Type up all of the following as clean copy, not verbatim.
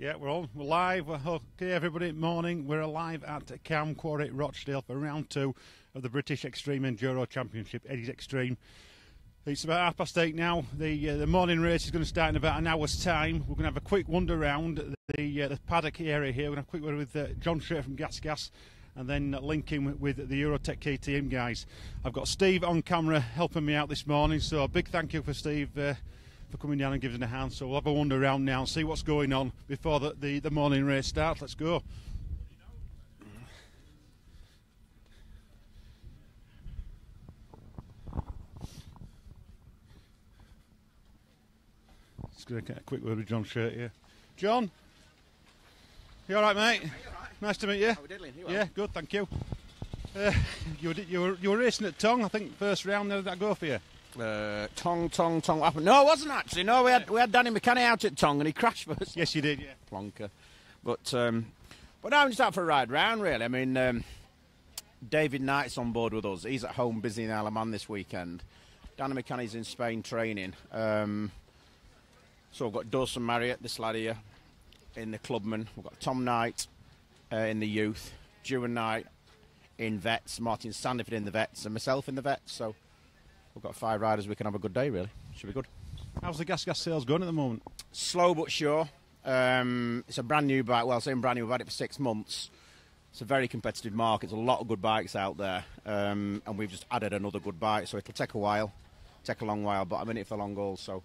Yeah, we're live. Okay, everybody, morning. We're live at Cowm, Quarry, Rochdale for round 2 of the British X-Treme Enduro Championship, Eddy's X-Treme. It's about 8:30 now. The morning race is going to start in about an hour's time. We're going to have a quick wander around the Paddock area here. We're going to have a quick word with John Schrader from Gas, and then link in with the Eurotech KTM guys. I've got Steve on camera helping me out this morning, so a big thank you for Steve for coming down and giving us a hand. So we'll have a wander around now and see what's going on before the morning race starts. Let's go. Just going to get a quick word with John Schrader here. John, you all right, mate? Hey, all right. Nice to meet you. How are we diddling? You well? Yeah, good, thank you. You were racing at Tongue, I think, first round. How did that go for you? Tongue. What happened? No, it wasn't actually. No, we had Danny McKenny out at Tongue and he crashed first. Yes, you did, yeah. Plonker. But no, I'm just out for a ride round, really. I mean, David Knight's on board with us. He's at home busy in Alaman this weekend. Danny McKenny's in Spain training. So we've got Dawson Marriott, this lad here, in the Clubman. We've got Tom Knight in the youth, Dewan Knight in vets, Martin Sandiford in the vets, and myself in the vets. So we've got 5 riders. We can have a good day, really. Should be good. How's the gas sales going at the moment? Slow but sure. It's a brand new bike. Well, saying brand new, we've had it for 6 months. It's a very competitive market. There's a lot of good bikes out there, and we've just added another good bike. So it'll take a while, take a long while, but I'm in it for the long haul. So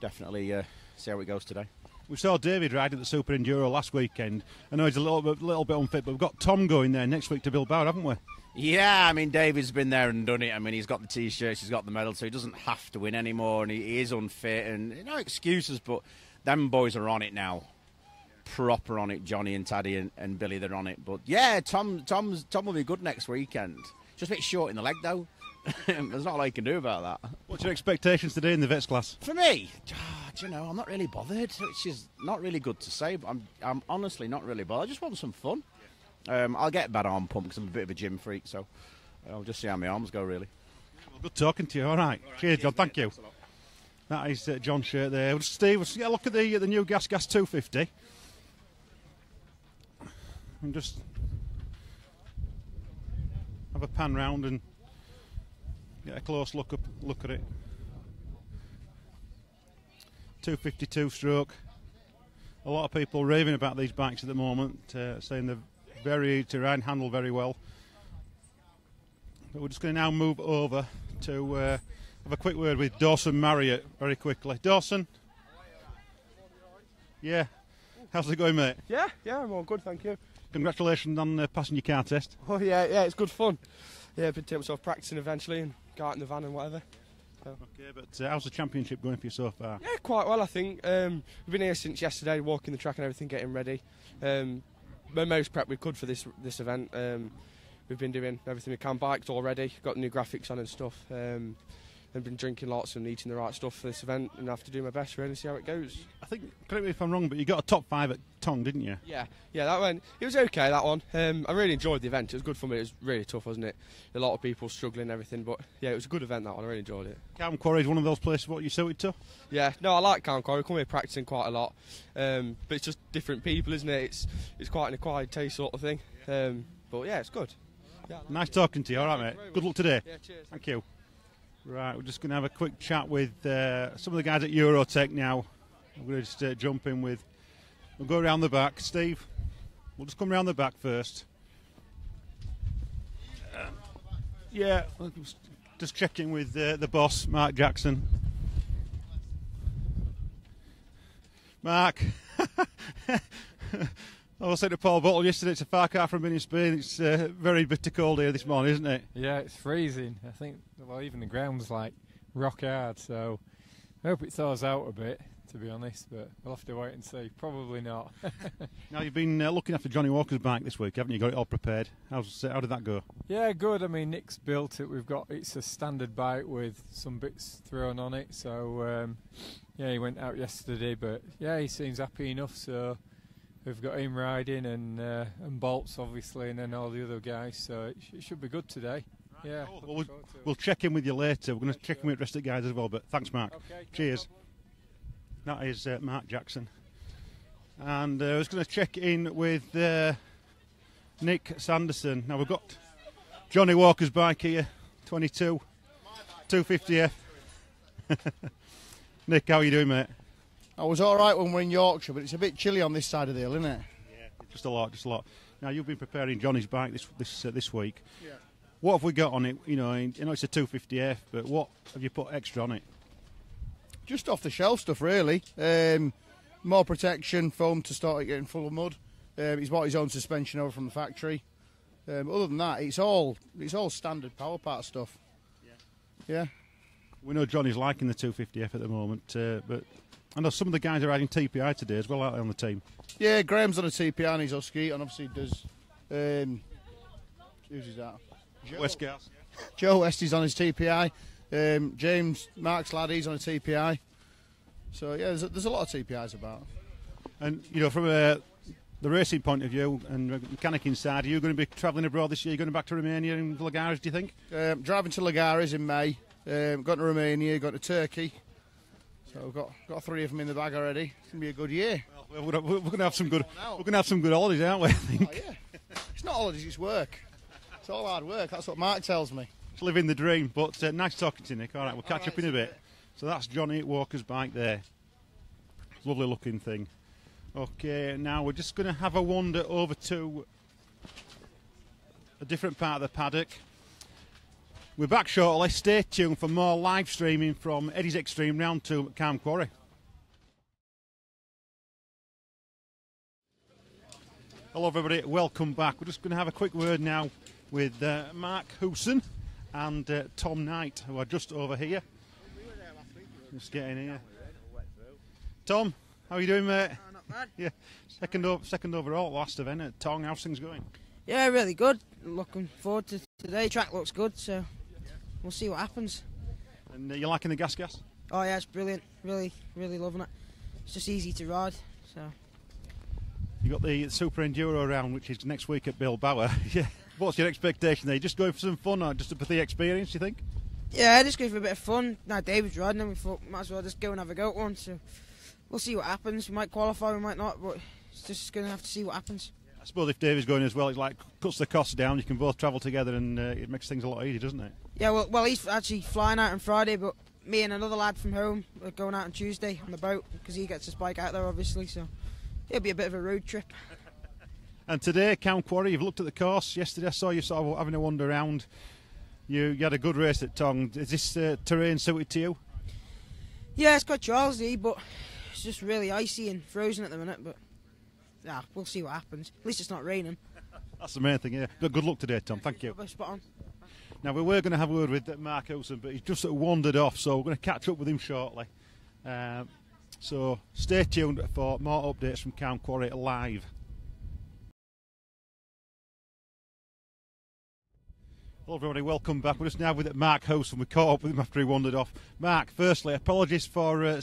definitely see how it goes today. We saw David riding the Super Enduro last weekend. I know he's a little bit unfit, but we've got Tom going there next week to Bilbao, haven't we? Yeah, I mean, David's been there and done it. I mean, he's got the T-shirts, he's got the medal, so he doesn't have to win anymore, and he is unfit, and no excuses, but them boys are on it now. Proper on it. Johnny and Taddy and Billy, they're on it. But yeah, Tom will be good next weekend. Just a bit short in the leg, though. There's not a lot you can do about that. What's your expectations today in the vets class? For me, do you know, I'm not really bothered, which is not really good to say, but I'm honestly not really bothered. I just want some fun. I'll get a bad arm pump because I'm a bit of a gym freak, so I'll just see how my arms go, really. Well, good talking to you. All right. Cheers, John. Thank you. That is John Shirt there. Steve, let's get a look at the new Gas 250. And just have a pan round and get a close look at it. 252 stroke. A lot of people raving about these bikes at the moment, saying they're very easy to ride and handle very well. But we're just going to now move over to have a quick word with Dawson Marriott very quickly. Dawson? Yeah. How's it going, mate? Yeah, I'm all good, thank you. Congratulations on passing your car test. Oh yeah, it's good fun. Yeah, I've been taking myself practicing eventually and go out in the van and whatever. So. Okay, but how's the championship going for you so far? Yeah, quite well, I think. We've been here since yesterday, walking the track and everything, getting ready. The most prep we could for this event. We've been doing everything we can, bikes already, got new graphics on and stuff. I've been drinking lots and eating the right stuff for this event, and I have to do my best really, see how it goes. I think, correct me if I'm wrong, but you got a top 5 at Tongue, didn't you? Yeah, that went. It was okay, that one. I really enjoyed the event. It was good for me. It was really tough, wasn't it? A lot of people struggling and everything, but yeah, it was a good event, that one. I really enjoyed it. Cowm Quarry is one of those places what you suited to? Yeah, no, I like Cowm Quarry. I come here practicing quite a lot, but it's just different people, isn't it? It's quite an acquired taste sort of thing. But yeah, it's good. Yeah, nice talking to you. All right, mate. Good luck today. Yeah, cheers. Thank you. Right, we're just going to have a quick chat with some of the guys at Eurotech now. We're going to just jump in with... We'll go around the back. Steve, we'll just come around the back first. Yeah, just checking with the boss, Mark Jackson. Mark. I was saying to Paul Bottle yesterday, it's a far cry from being in Spain. It's very bitter cold here this morning, isn't it? Yeah, it's freezing. I think, well, even the ground's like rock hard, so I hope it thaws out a bit, to be honest, but we'll have to wait and see. Probably not. Now, you've been looking after Johnny Walker's bike this week, haven't you? Got it all prepared. How did that go? Yeah, good. I mean, Nick's built it. It's a standard bike with some bits thrown on it, so yeah, he went out yesterday, but yeah, he seems happy enough, so we've got him riding and Bolts, obviously, and then all the other guys, so it should be good today. Right. Yeah. Well, we'll check in with you later. We're going to check in with the rest of the guys as well, but thanks, Mark. Okay, cheers. That is Mark Jackson. And I was going to check in with Nick Sanderson. Now we've got Johnny Walker's bike here, 22, 250F. Nick, how are you doing, mate? I was all right when we're in Yorkshire, but it's a bit chilly on this side of the hill, isn't it? Yeah, just a lot. Now you've been preparing Johnny's bike this week. Yeah. What have we got on it? You know it's a 250F, but what have you put extra on it? Just off the shelf stuff, really. More protection, foam to start it getting full of mud. He's bought his own suspension over from the factory. Other than that, it's all standard power part stuff. Yeah. We know Johnny's liking the 250F at the moment, but I know some of the guys are riding TPI today as well, aren't they, on the team? Yeah, Graham's on a TPI and he's Husky, and obviously does. Who's is that? Westgars. Joe West is on his TPI. James Mark's lad, he's on a TPI. So yeah, there's a lot of TPIs about. And you know, from the racing point of view and mechanic inside, are you going to be travelling abroad this year? Are you going back to Romania and Lagares, do you think? Driving to Lagares in May. Got to Romania, got to Turkey. So we've got 3 of them in the bag already. It's going to be a good year. Well, we're going to have some good. We're going to have some good holidays, aren't we? I think. Oh, yeah. It's not holidays, it's work. It's all hard work. That's what Mark tells me. It's living the dream. But nice talking to you, Nick. All right, we'll catch up in a bit. So that's Johnny Walker's bike there. Lovely looking thing. Okay, now we're just going to have a wander over to a different part of the paddock. We're back shortly. Stay tuned for more live streaming from Eddy's X-Treme round 2 at Cowm Quarry. Hello everybody, welcome back. We're just going to have a quick word now with Mark Hooson and Tom Knight, who are just over here. Just getting here. Tom, how are you doing, mate? Oh, not bad. Yeah, second overall, last event at Tong. How's things going? Yeah, really good. Looking forward to today. Track looks good, so we'll see what happens. And you liking the gas? Oh yeah, it's brilliant. Really loving it. It's just easy to ride. So You got the Super Enduro round, which is next week at Bilbao. Yeah. What's your expectation there? Just going for some fun or just for the experience, you think? yeah, just go for a bit of fun. Now David's riding, and we thought might as well just go and have a go at one. So we'll see what happens. We might qualify, we might not, but it's just going to have to see what happens. I suppose if David's going as well, it's like cuts the costs down. You can both travel together, and it makes things a lot easier, doesn't it? Yeah, well, he's actually flying out on Friday, but me and another lad from home are going out on Tuesday on the boat because he gets his bike out there, obviously. So it'll be a bit of a road trip. And today, Cowm Quarry, you've looked at the course. Yesterday I saw you sort of having a wander around. You had a good race at Tong. Is this terrain suited to you? Yeah, it's got Charlesy, but it's just really icy and frozen at the minute. But yeah, we'll see what happens. At least it's not raining. That's the main thing, yeah. But good luck today, Tom. Thank you. Spot on. Now, we were going to have a word with Mark Hooson, but he's just sort of wandered off, so we're going to catch up with him shortly. So stay tuned for more updates from Cowm Quarry live. Hello everybody, welcome back. We're just now with Mark Hooson. We caught up with him after he wandered off. Mark, firstly, apologies for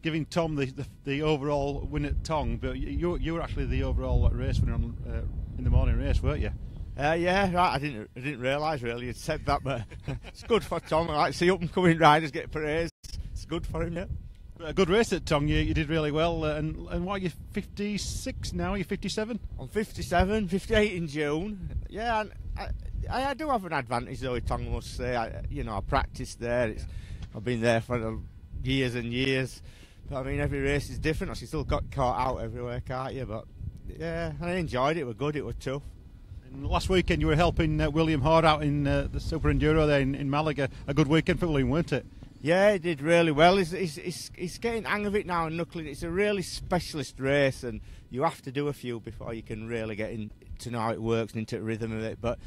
giving Tom the overall win at Tong, but you were actually the overall race winner in the morning race, weren't you? Yeah, right. I didn't realise really you'd said that, but it's good for Tom. I like to see up and coming riders get praise. It's good for him, yeah. A good race at Tong. You did really well. And what are you, 56 now? Are you 57? I'm 57, 58 in June. Yeah, and I do have an advantage though with Tong, I must say. I practiced there. I've been there for years and years. But I mean, every race is different. You still got caught out everywhere, can't you? But yeah, I enjoyed it. It was good. It was tough. And last weekend you were helping William Horde out in the Super Enduro there in Malaga. A good weekend for William, weren't it? Yeah, he did really well. He's getting the hang of it now and knuckling. It's a really specialist race, and you have to do a few before you can really get to know how it works and into the rhythm of it. But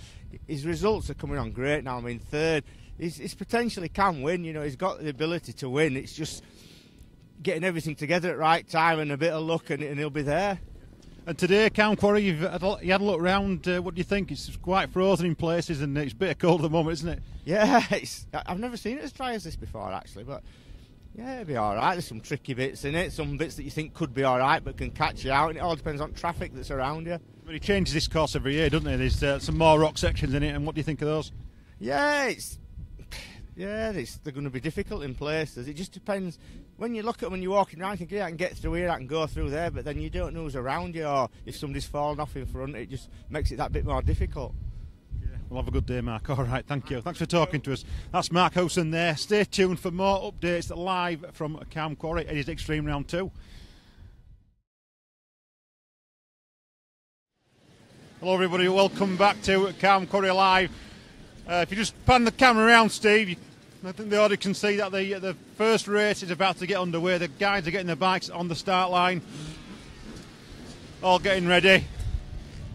his results are coming on great now. I mean, third, he's potentially can win. You know, he's got the ability to win. It's just getting everything together at the right time and a bit of luck, and he'll be there. And today, Cowm Quarry, you had a look round. What do you think? It's quite frozen in places, and it's a bit cold at the moment, isn't it? Yeah, I've never seen it as dry as this before, actually. But yeah, it'll be all right. There's some tricky bits in it, some bits that you think could be all right, but can catch you out, and it all depends on traffic that's around you. But he changes this course every year, doesn't he? There's some more rock sections in it, and what do you think of those? Yeah, Yeah, they're going to be difficult in places. It just depends. When you look at them and you're walking around, you think, yeah, I can get through here, I can go through there, but then you don't know who's around you, or if somebody's fallen off in front, it just makes it that bit more difficult. Yeah, we'll have a good day, Mark. All right, thank you. Thanks for talking to us. That's Mark Howson there. Stay tuned for more updates live from Cowm Quarry. Eddy's X-Treme Round 2. Hello everybody, welcome back to Cowm Quarry Live. If you just pan the camera around, Steve, I think the audience can see that the first race is about to get underway. The guys are getting their bikes on the start line, all getting ready.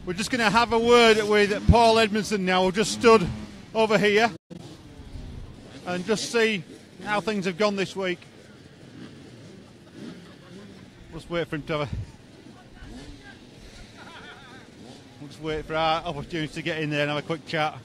We're just going to have a word with Paul Edmondson now, who just stood over here, and just see how things have gone this week. Just wait for him to have a... We'll just wait for our opportunity to get in there and have a quick chat.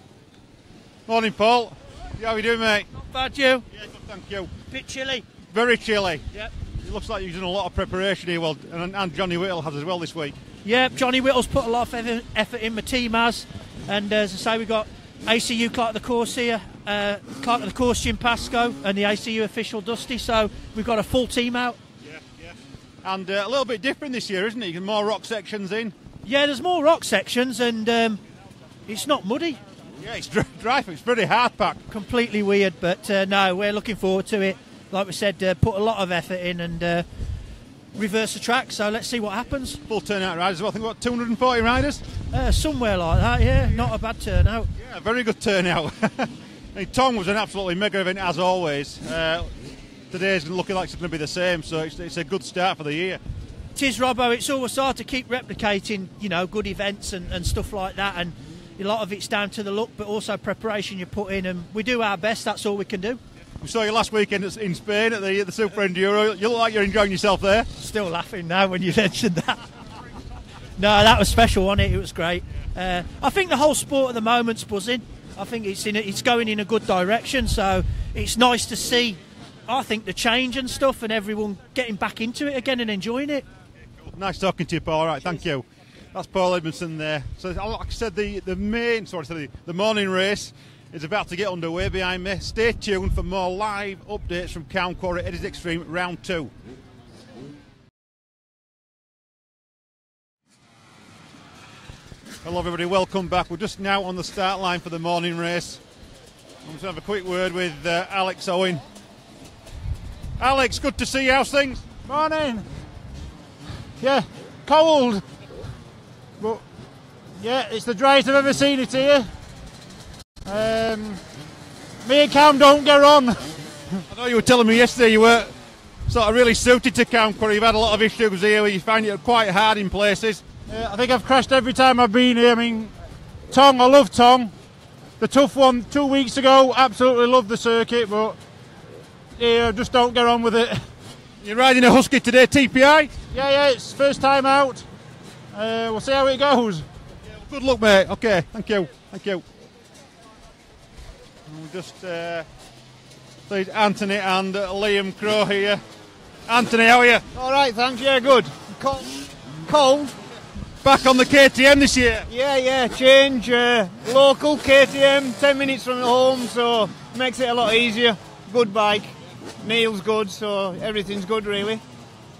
Morning, Paul. How are you doing, mate? Not bad, you? Yeah, good, thank you. Bit chilly. Very chilly. Yep. It looks like you've done a lot of preparation here, well, and Johnny Whittle has as well this week. Yeah, Johnny Whittle's put a lot of effort in, my team has. And as I say, we've got ACU Clerk of the Course here, Clerk of the Course Jim Pascoe, and the ACU official Dusty, so we've got a full team out. Yeah, yeah. And a little bit different this year, isn't it? You get more rock sections in. Yeah, there's more rock sections, and it's not muddy. Yeah, it's dry, it's pretty hard packed. Completely weird, but no, we're looking forward to it. Like we said, put a lot of effort in and reverse the track, so let's see what happens. Full turnout riders as well, I think, what, 240 riders? Somewhere like that, yeah, not a bad turnout. Yeah, very good turnout. Tom was an absolutely mega event as always. Today's looking like it's going to be the same, so it's a good start for the year. It is, Robbo. It's always hard to keep replicating, you know, good events and stuff like that, and a lot of it's down to the look, but also preparation you put in, and we do our best. That's all we can do. We saw you last weekend in Spain at the Super Enduro. You look like you're enjoying yourself there. Still laughing now when you mentioned that. No, that was special, wasn't it? It was great. I think the whole sport at the moment's buzzing. I think it's going in a good direction, so it's nice to see, I think, the change and stuff, and everyone getting back into it again and enjoying it. Nice talking to you, Paul. All right, thank you. That's Paul Edmondson there. So, like I said, the morning race is about to get underway behind me. Stay tuned for more live updates from Cowm Quarry Eddy's X-Treme Round 2. Hello everybody, welcome back. We're just now on the start line for the morning race. I'm going to have a quick word with Alex Owen. Alex, good to see you. How's things? Morning. Yeah, cold. But yeah, it's the driest I've ever seen it here. Me and Cowm don't get on. I know you were telling me yesterday you were sort of really suited to Cowm Quarry. You've had a lot of issues here where you find it quite hard in places. I think I've crashed every time I've been here. I mean, Tong, I love Tong. The tough one 2 weeks ago, absolutely loved the circuit, but yeah, just don't get on with it. You're riding a Husky today, TPI? Yeah, it's first time out. We'll see how it goes. Yeah, well, good luck, mate. Okay, thank you. We'll just see Anthony and Liam Crow here. Anthony, how are you? All right, thanks. Yeah, good. Cold. Back on the KTM this year? Yeah, change. Local KTM, 10 minutes from home, so makes it a lot easier. Good bike. Neil's good, so everything's good, really.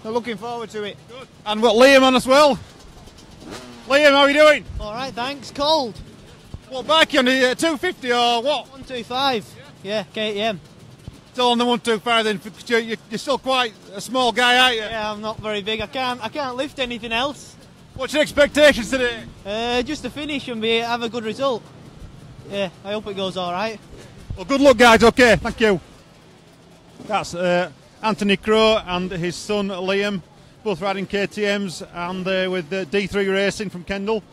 So looking forward to it. Good. And what, Liam on as well? Liam, how are you doing? All right, thanks. Cold. What bike you on, the 250 or what? 125. Yeah, KTM. Still on the 125 then, you're still quite a small guy, aren't you? Yeah, I'm not very big. I can't lift anything else. What's your expectations today? Just to finish and have a good result. Yeah, I hope it goes all right. Well, good luck, guys. Okay, thank you. That's Anthony Crow and his son Liam, both riding KTMs and with D3 Racing from Kendal.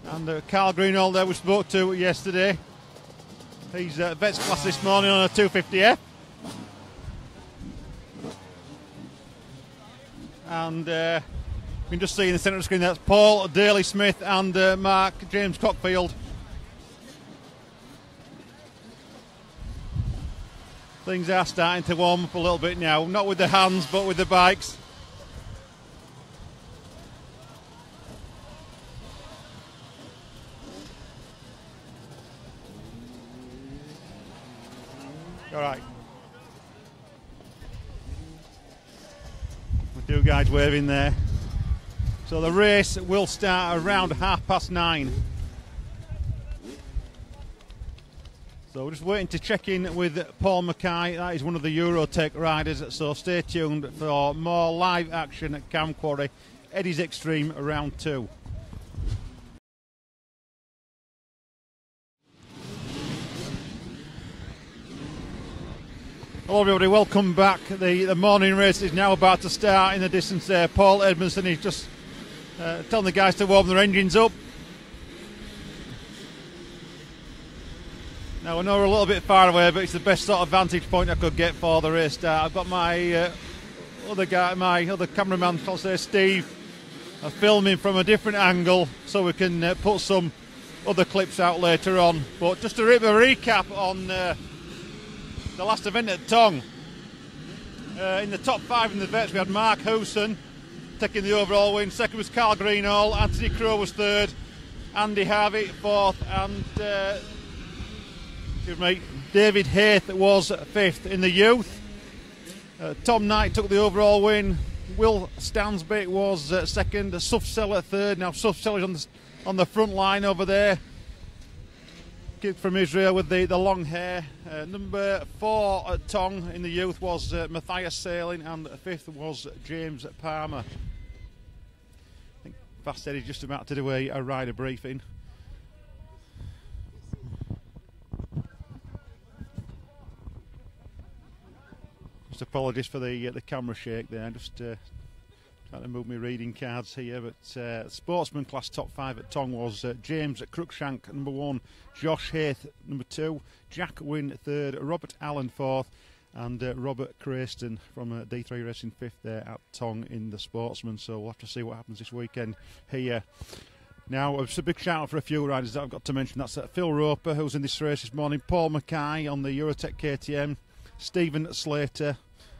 And Carl Greenall there we spoke to yesterday. He's Vets class this morning on a 250F. And you can just see in the centre of the screen that's Paul Daly Smith and Mark James Cockfield. Things are starting to warm up a little bit now, not with the hands but with the bikes. All right. The two guys waving there. So the race will start around 9:30. So we're just waiting to check in with Paul Mackay. That is one of the Eurotech riders. So stay tuned for more live action at Cowm Quarry. Eddy's X-Treme round 2. Hello everybody, welcome back. The morning race is now about to start in the distance there. Paul Edmondson is just telling the guys to warm their engines up. Now I know we're a little bit far away, but it's the best sort of vantage point I could get for the race start. I've got my other cameraman, I'll say Steve, filming from a different angle so we can put some other clips out later on. But just to give a recap on the last event at Tong. In the top 5 in the vets we had Mark Hewson taking the overall win. Second was Carl Greenall, Anthony Crowe was 3rd, Andy Harvey 4th, and David Hayth was 5th in the youth. Tom Knight took the overall win. Will Stansby was 2nd, Suffseller 3rd. Now Suffseller's on the front line over there. Kid from Israel with the long hair. Number 4 at Tong in the youth was Matthias Sailing, and 5th was James Palmer. I think Fast Eddie's just about to do a rider briefing. Just apologies for the camera shake there. I'm just trying to move my reading cards here, but Sportsman class top 5 at Tong was James Cruikshank number 1, Josh Hayth number 2, Jack Wynne 3rd, Robert Allen 4th, and Robert Crayston from D3 Racing 5th there at Tong in the Sportsman. So we'll have to see what happens this weekend here. Now, it's a big shout out for a few riders that I've got to mention. That's Phil Roper, who's in this race this morning, Paul Mackay on the Eurotech KTM, Stephen Slater,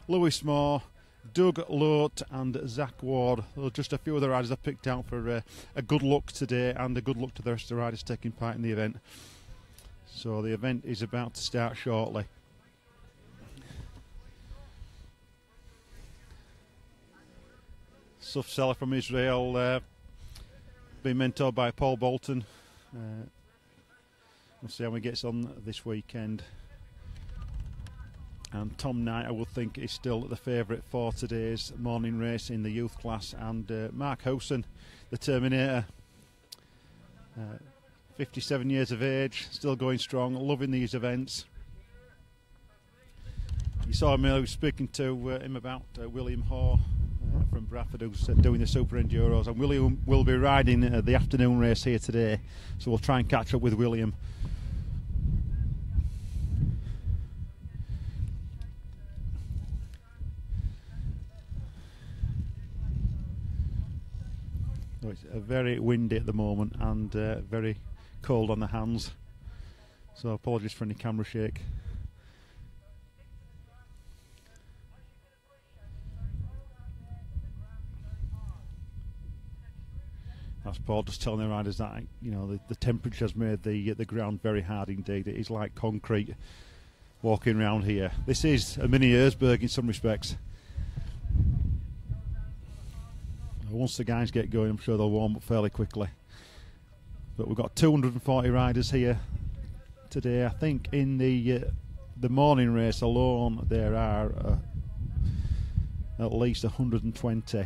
Lewis Moore, Doug Lote and Zach Ward. Just a few of the riders I've picked out for a good luck today, and a good luck to the rest of the riders taking part in the event. So the event is about to start shortly. Suffseller from Israel, being mentored by Paul Bolton. We'll see how he gets on this weekend. And Tom Knight, I would think, is still the favourite for today's morning race in the youth class. And Mark Hewson, the Terminator, 57 years of age, still going strong, loving these events. You saw him, I was speaking to him about William Haw from Bradford, who's doing the Super Enduros. And William will be riding the afternoon race here today, so we'll try and catch up with William. So it's very windy at the moment and very cold on the hands, so apologies for any camera shake. That's Paul just telling the riders that, you know, the temperature has made the ground very hard indeed. It is like concrete walking around here. This is a mini Erzberg in some respects. Once the guys get going, I'm sure they'll warm up fairly quickly. But we've got 240 riders here today. I think in the morning race alone there are at least 120.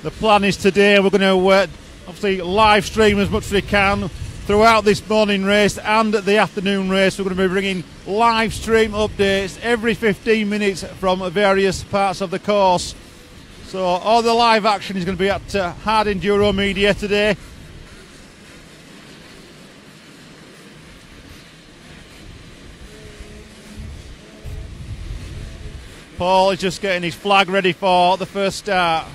The plan is today we're going to obviously live stream as much as we can throughout this morning race and the afternoon race. We're going to be bringing live stream updates every 15 minutes from various parts of the course. So all the live action is going to be at Hard Enduro Media today. Paul is just getting his flag ready for the first start.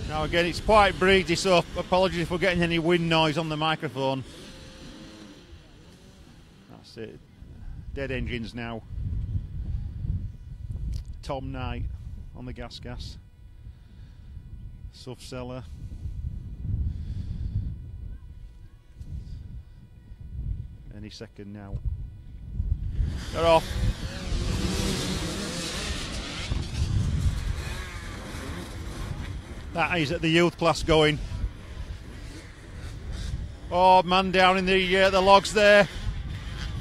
Now again, it's quite breezy, so apologies if we're getting any wind noise on the microphone. That's it. Dead engines now. Tom Knight on the gas. Suff Seller. Any second now. They're off. That is at the youth class going. Oh, man down in the logs there,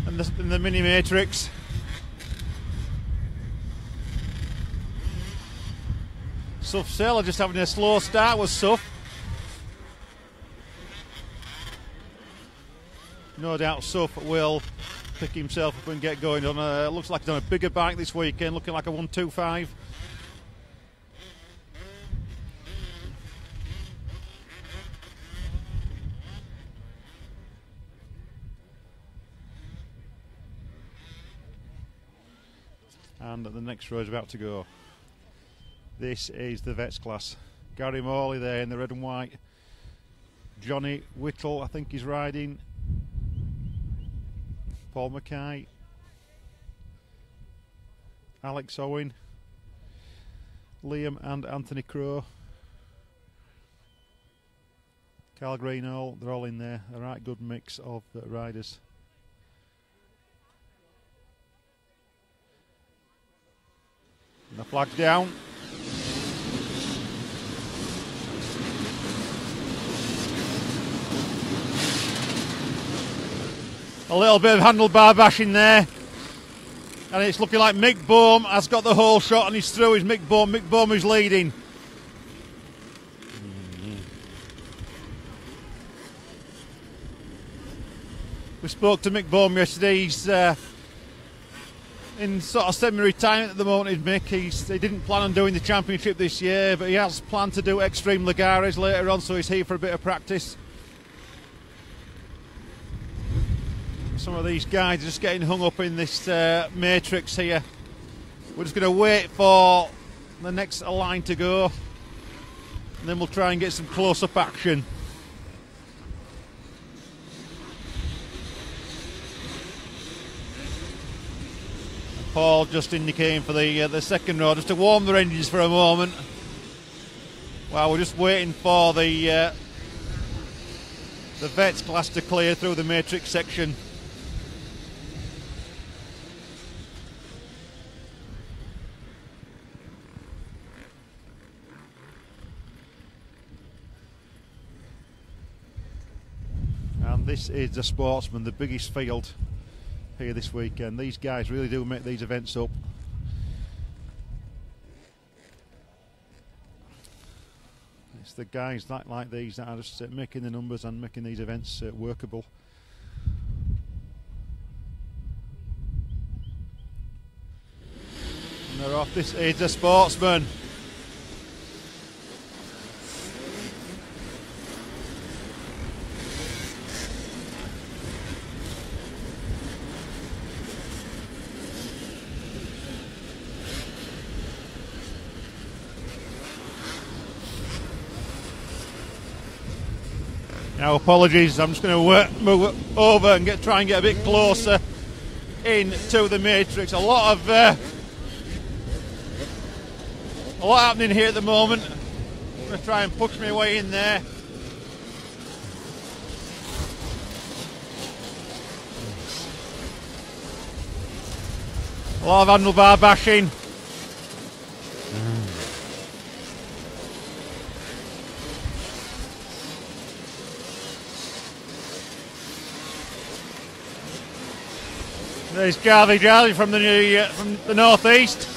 and the mini matrix. Suff Sailor just having a slow start was Suff. No doubt Suff will pick himself up and get going on a, looks like he's on a bigger bike this weekend, looking like a 125. And the next row is about to go. This is the vets class. Gary Morley there in the red and white. Johnny Whittle, I think he's riding. Paul Mackay. Alex Owen. Liam and Anthony Crow. Carl Greenall, they're all in there. A right good mix of riders. And the flag's down. A little bit of handlebar bashing there. And it's looking like Mick Bohm has got the whole shot and he's through. Is Mick Bohm. Mick Bohm is leading. We spoke to Mick Bohm yesterday. He's in sort of semi-retirement at the moment, is Mick. He didn't plan on doing the championship this year, but he has planned to do X-Treme Lagares later on, so he's here for a bit of practice. Some of these guys are just getting hung up in this matrix here. We're just going to wait for the next line to go, and then we'll try and get some close-up action. Paul just indicating for the second row, just to warm their engines for a moment. While we're just waiting for the vets class to clear through the matrix section. And this is the Sportsman, the biggest field here this weekend. These guys really do make these events up. It's the guys like these that are just making the numbers and making these events workable. And they're off. This is the Sportsman. Now, apologies, I'm just going to move over and try and get a bit closer into the matrix. A lot happening here at the moment. I'm going to try and push my way in there. A lot of handlebar bashing. There's Jarvie from the northeast.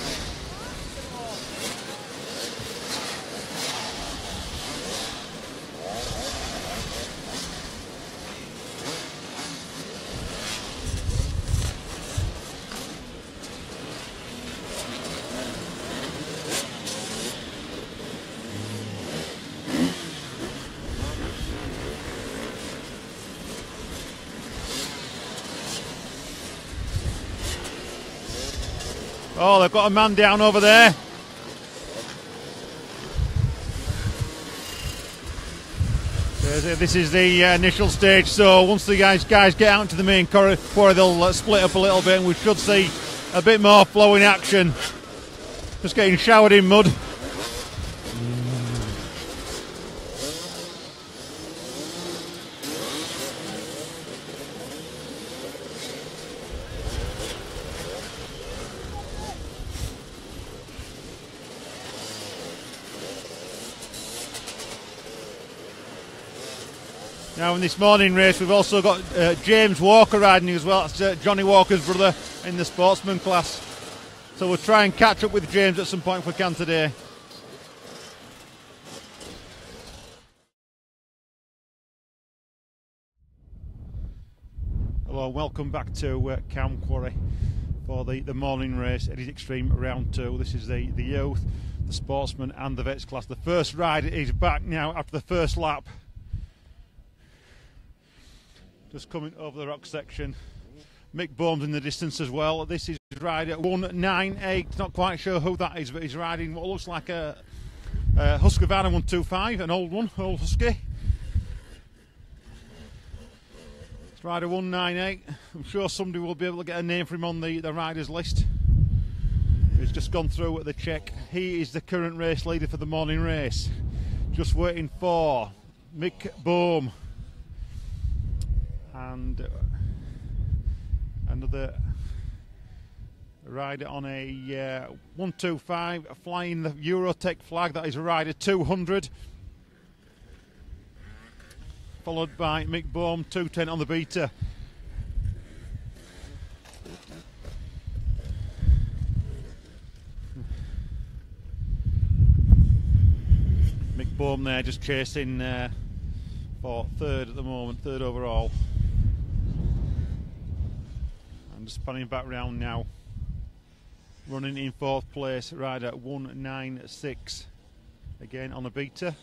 Oh, they've got a man down over there. This is the initial stage, so once the guys get out into the main quarry, they'll split up a little bit, and we should see a bit more flowing action. Just getting showered in mud. Now in this morning race we've also got James Walker riding as well. That's Johnny Walker's brother in the Sportsman class. So we'll try and catch up with James at some point if we can today. Hello, welcome back to Cowm Quarry for the morning race, Eddy's X-Treme round 2. This is the youth, the Sportsman and the vets class. The first rider is back now after the first lap. Just coming over the rock section. Mick Bohm's in the distance as well. This is rider 198. Not quite sure who that is, but he's riding what looks like a Husqvarna 125, an old one, old Husky. It's rider 198. I'm sure somebody will be able to get a name for him on the riders list. He's just gone through the check. He is the current race leader for the morning race. Just waiting for Mick Bohm. And another rider on a 125 flying the Eurotech flag. That is rider 200, followed by Mick Bohm 210 on the beater. Mick Bohm there just chasing for third at the moment, third overall. Just panning back round now. Running in fourth place, rider 196. Again on a beater.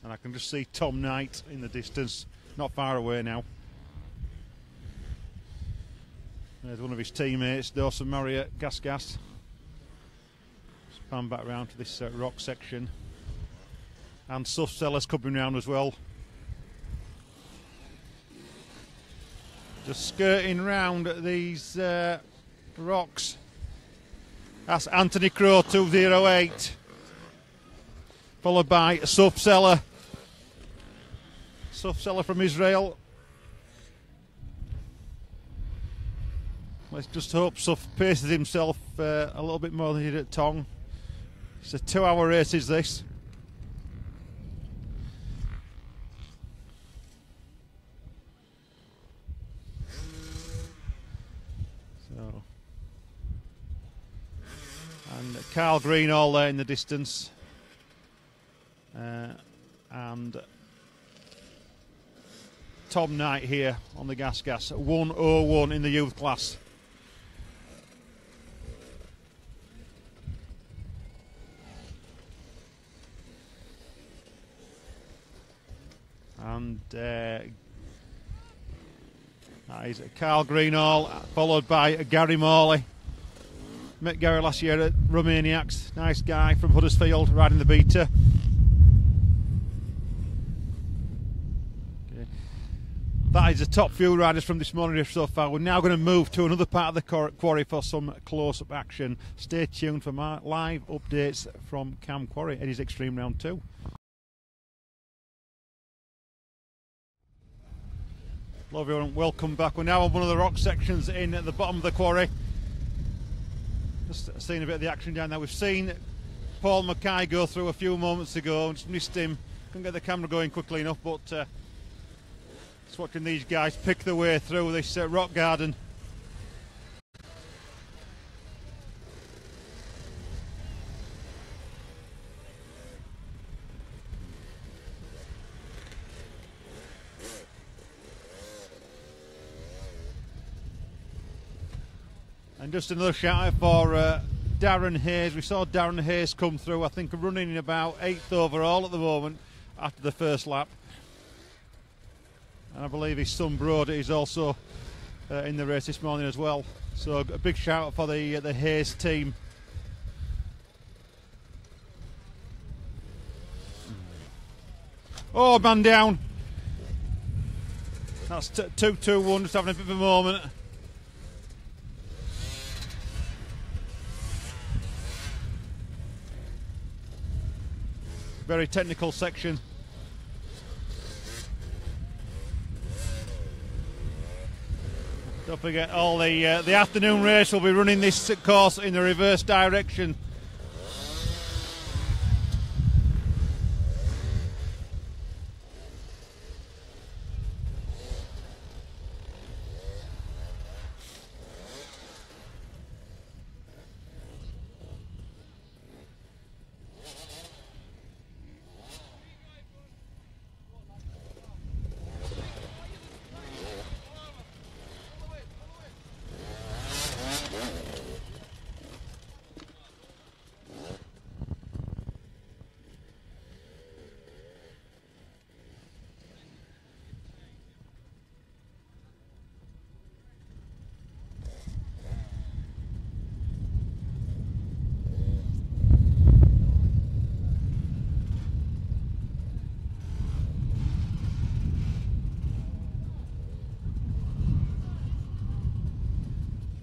And I can just see Tom Knight in the distance, not far away now. There's one of his teammates, Dawson Marriott, Gas. Just pan back round to this rock section. And Suff Sellers coming round as well. Just skirting round these rocks. That's Anthony Crow 208. Followed by Suff Seller. Suff Seller from Israel. Let's just hope Suff paces himself a little bit more than he did at Tong. It's a 2-hour race, is this? And Carl Green all there in the distance, and Tom Knight here on the gas 101 in the youth class. And that is Carl Greenall, followed by Gary Morley. Met Gary last year at Romaniacs. Nice guy from Huddersfield, riding the beater. Okay. That is the top few riders from this morning so far. We're now going to move to another part of the quarry for some close-up action. Stay tuned for my live updates from Cowm Quarry, Eddy's X-Treme round 2. Hello everyone, welcome back. We're now on one of the rock sections in at the bottom of the quarry. Just seeing a bit of the action down there. We've seen Paul Mackay go through a few moments ago, just missed him. Couldn't get the camera going quickly enough, but just watching these guys pick their way through this rock garden. And just another shout out for Darren Hayes. We saw Darren Hayes come through, I think running in about 8th overall at the moment after the first lap. And I believe his son Brody is also in the race this morning as well. So a big shout out for the Hayes team. Oh, man down. That's 2-2-1, just having a bit of a moment. Very technical section. Don't forget, all the afternoon race will be running this course in the reverse direction.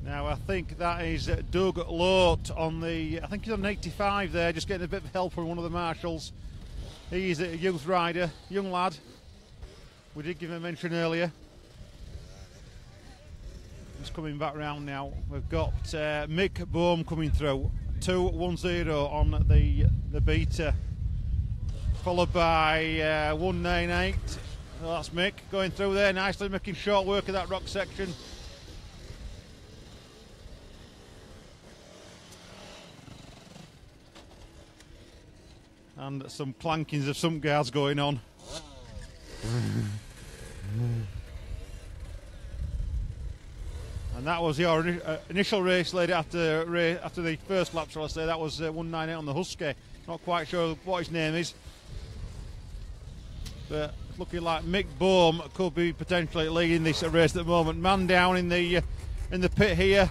Now I think that is Doug Lort on the, I think he's on 85 there, just getting a bit of help from one of the marshals. He's a youth rider, young lad. We did give him a mention earlier. He's coming back round now. We've got Mick Bohm coming through, 2-1-0 on the beta, followed by 198. Well, that's Mick going through there nicely, making short work of that rock section. And some clankings of some guards going on. And that was your initial race lady after the first lap, shall I say. That was 198 on the Husky. Not quite sure what his name is. But looking like Mick Bohm could be potentially leading this race at the moment. Man down in the pit here.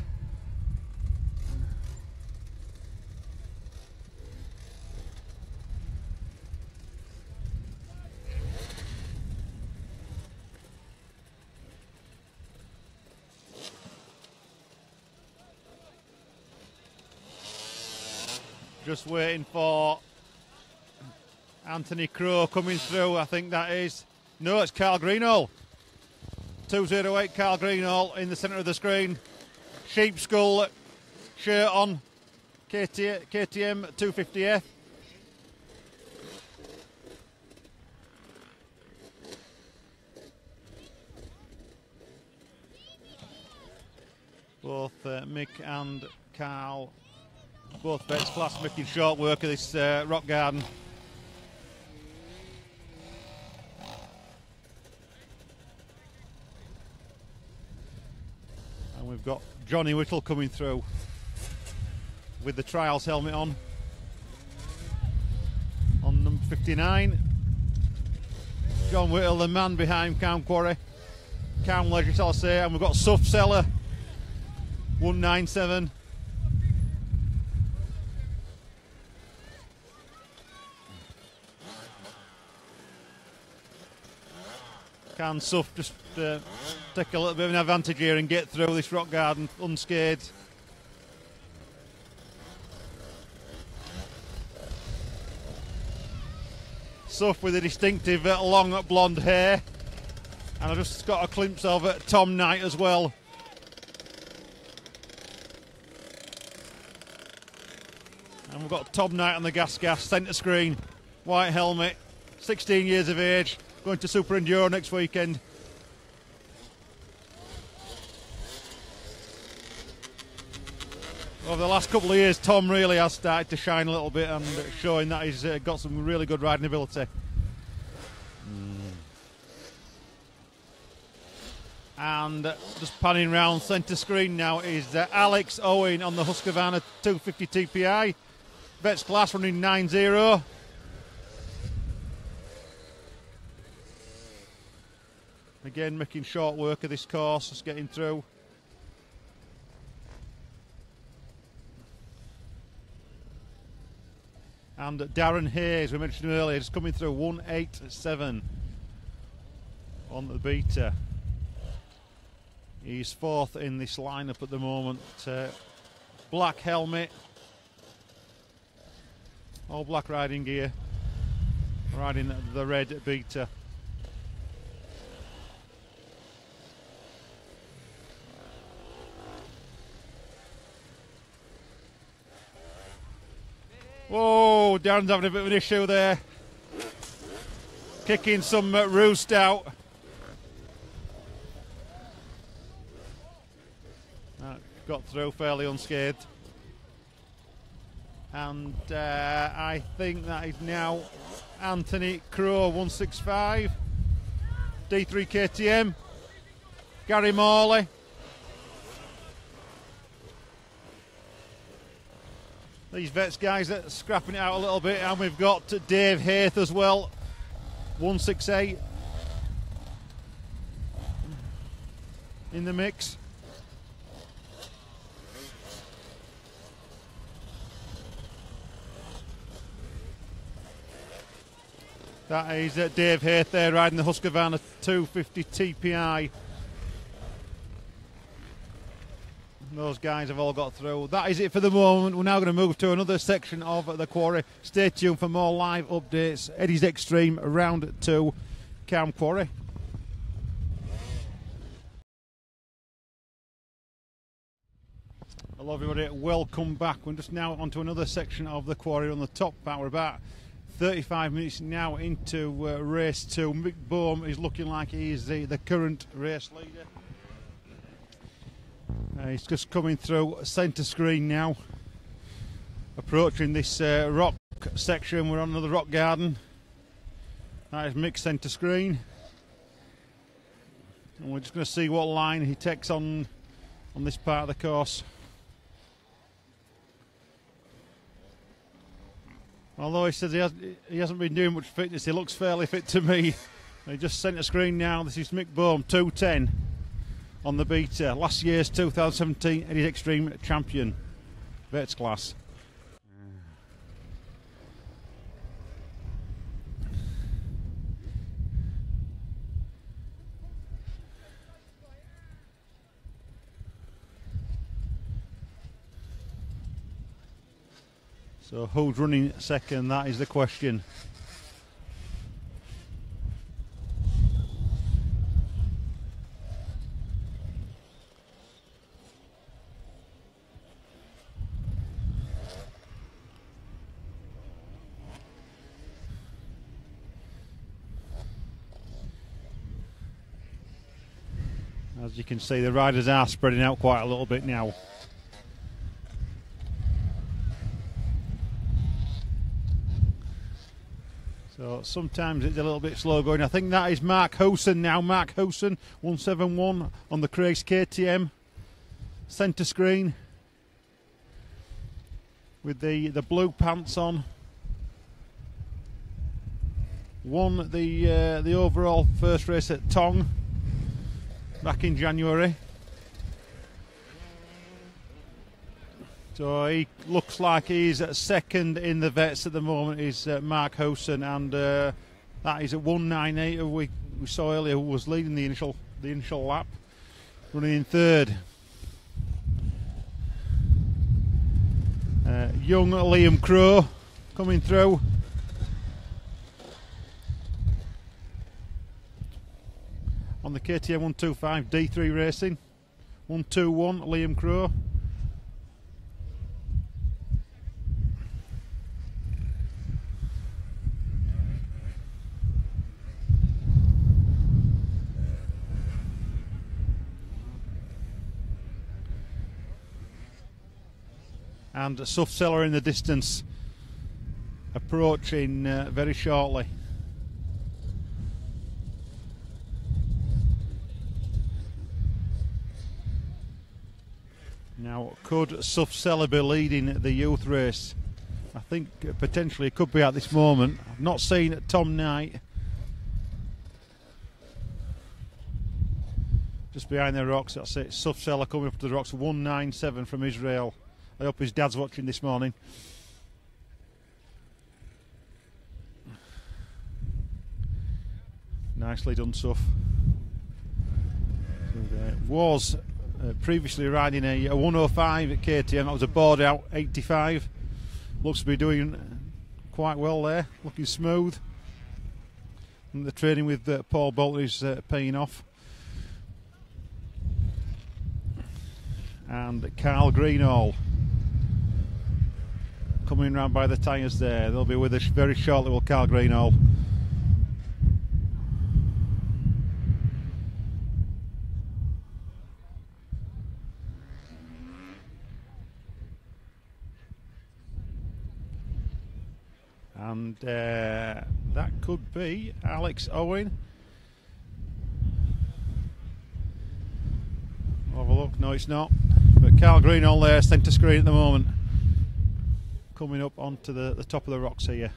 Just waiting for Anthony Crow coming through, I think that is. No, it's Carl Greenall. 208 Carl Greenall in the centre of the screen. Sheep skull shirt on. KTM 250F. Both Mick and Carl, both Vets class, making short work of this rock garden. And we've got Johnny Whittle coming through with the trials helmet on number 59. John Whittle, the man behind Cowm Quarry. Cowm Leisure, I'll say. And we've got Suff Seller, 197. Can Suff just take a little bit of an advantage here and get through this rock garden unscathed? Suff with a distinctive long blonde hair, and I just got a glimpse of Tom Knight as well. And we've got Tom Knight on the gas centre screen, white helmet, 16 years of age. Going to Super Enduro next weekend. Over the last couple of years, Tom really has started to shine a little bit and showing that he's got some really good riding ability. And just panning round centre screen now is Alex Owen on the Husqvarna 250 TPI. Vets class running 9.0. Again, making short work of this course, just getting through. And Darren Hayes, we mentioned him earlier, just coming through 187 on the beta. He's fourth in this lineup at the moment. Black helmet, all black riding gear, riding the red beta. Whoa, Darren's having a bit of an issue there. Kicking some roost out. Got through fairly unscathed. And I think that is now Anthony Crowe, 165. D3 KTM. Gary Morley. These vets guys are scrapping it out a little bit, and we've got Dave Hayth as well, 168 in the mix. That is Dave Hayth there riding the Husqvarna 250 TPI. Those guys have all got through. That is it for the moment. We're now going to move to another section of the quarry. Stay tuned for more live updates. Eddy's X-Treme round 2, Cowm Quarry. Hello everybody, welcome back. We're just now onto another section of the quarry on the top part. We're about 35 minutes now into race 2. Mick Bohm is looking like he is the current race leader. He's just coming through centre screen now, approaching this rock section. We're on another rock garden. That is Mick's centre screen, and we're just going to see what line he takes on this part of the course. Although he says he hasn't been doing much fitness, he looks fairly fit to me. He just centre screen now. This is Mick Bohm, 210 on the beta. Last year's 2017 Eddy's X-Treme champion, vets class. So who's running second? That is the question. As you can see, the riders are spreading out quite a little bit now. So sometimes it's a little bit slow going. I think that is Mark Hooson now. Mark Hooson, 171 on the Craig's KTM. Centre screen with the blue pants on. Won the overall first race at Tong back in January. So he looks like he's second in the vets at the moment, is Mark Hooson, and that is at 198, who we saw earlier, who was leading the initial lap, running in third. Young Liam Crowe coming through. On the KTM 125 D3 Racing, 121 Liam Crowe. And Suffseller in the distance, approaching very shortly. Now, could Suffseller be leading the youth race? I think potentially it could be at this moment. I've not seen Tom Knight. just behind the rocks. That's it. Sufsela coming up to the rocks. 197 from Israel. I hope his dad's watching this morning. Nicely done, Suf. Was previously riding a 105 at KTM. That was a board out 85. Looks to be doing quite well there. Looking smooth. And the training with Paul Bolton is paying off. And Carl Greenall coming round by the tyres there. They'll be with us very shortly, will Carl Greenall. And that could be Alex Owen. Have a look. No, it's not. But Carl Greenall there, centre screen at the moment. Coming up onto the top of the rocks here.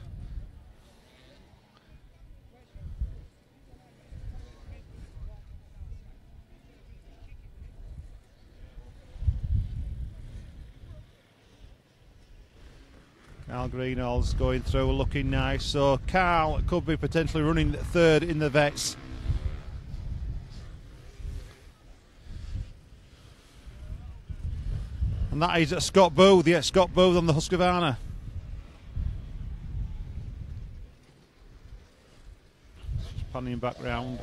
Carl Greenall's going through, looking nice. So Carl could be potentially running third in the vets. And that is Scott Booth. Yeah, Scott Booth on the Husqvarna. Just panning back round.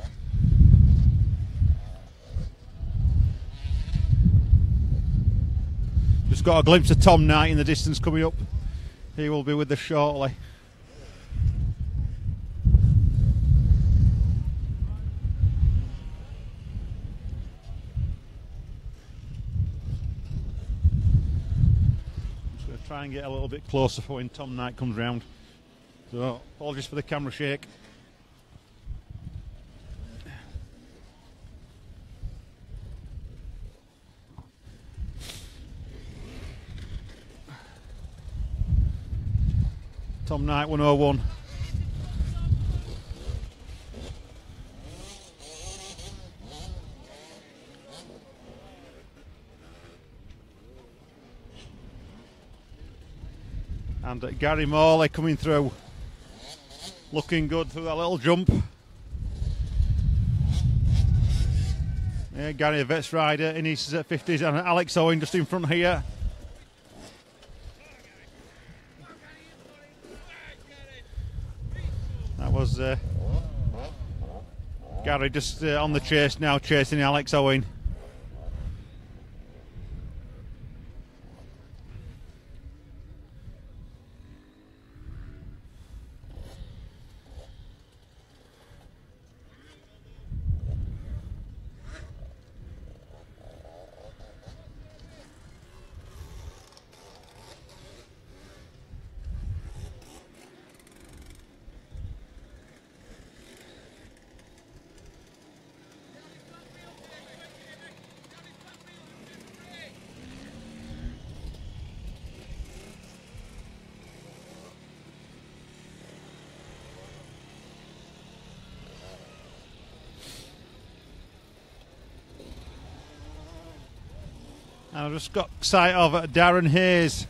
Just got a glimpse of Tom Knight in the distance coming up. He will be with us shortly. Just going to try and get a little bit closer for when Tom Knight comes round. So, apologies for the camera shake. Tom Knight 101. And Gary Morley coming through. Looking good through that little jump. Yeah, Gary, a vets rider in his 50s, and Alex Owen just in front here. That was Gary just on the chase now, chasing Alex Owen. I've just got sight of Darren Hayes.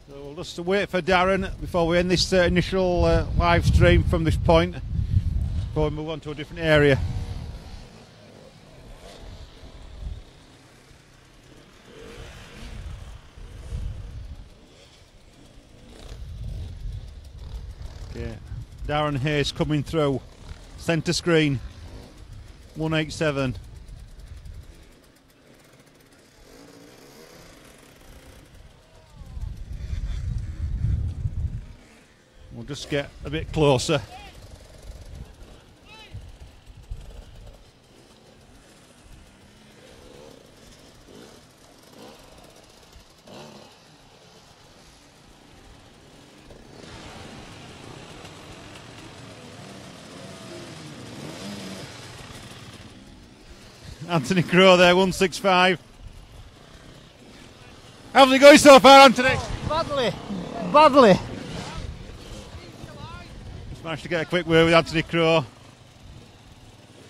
So we'll just wait for Darren before we end this initial live stream from this point, before we move on to a different area. Okay, Darren Hayes coming through, centre screen, 187. We'll just get a bit closer. Anthony Crowe there, 165. How's it going so far, Anthony? Badly. Managed to get a quick word with Anthony Crowe.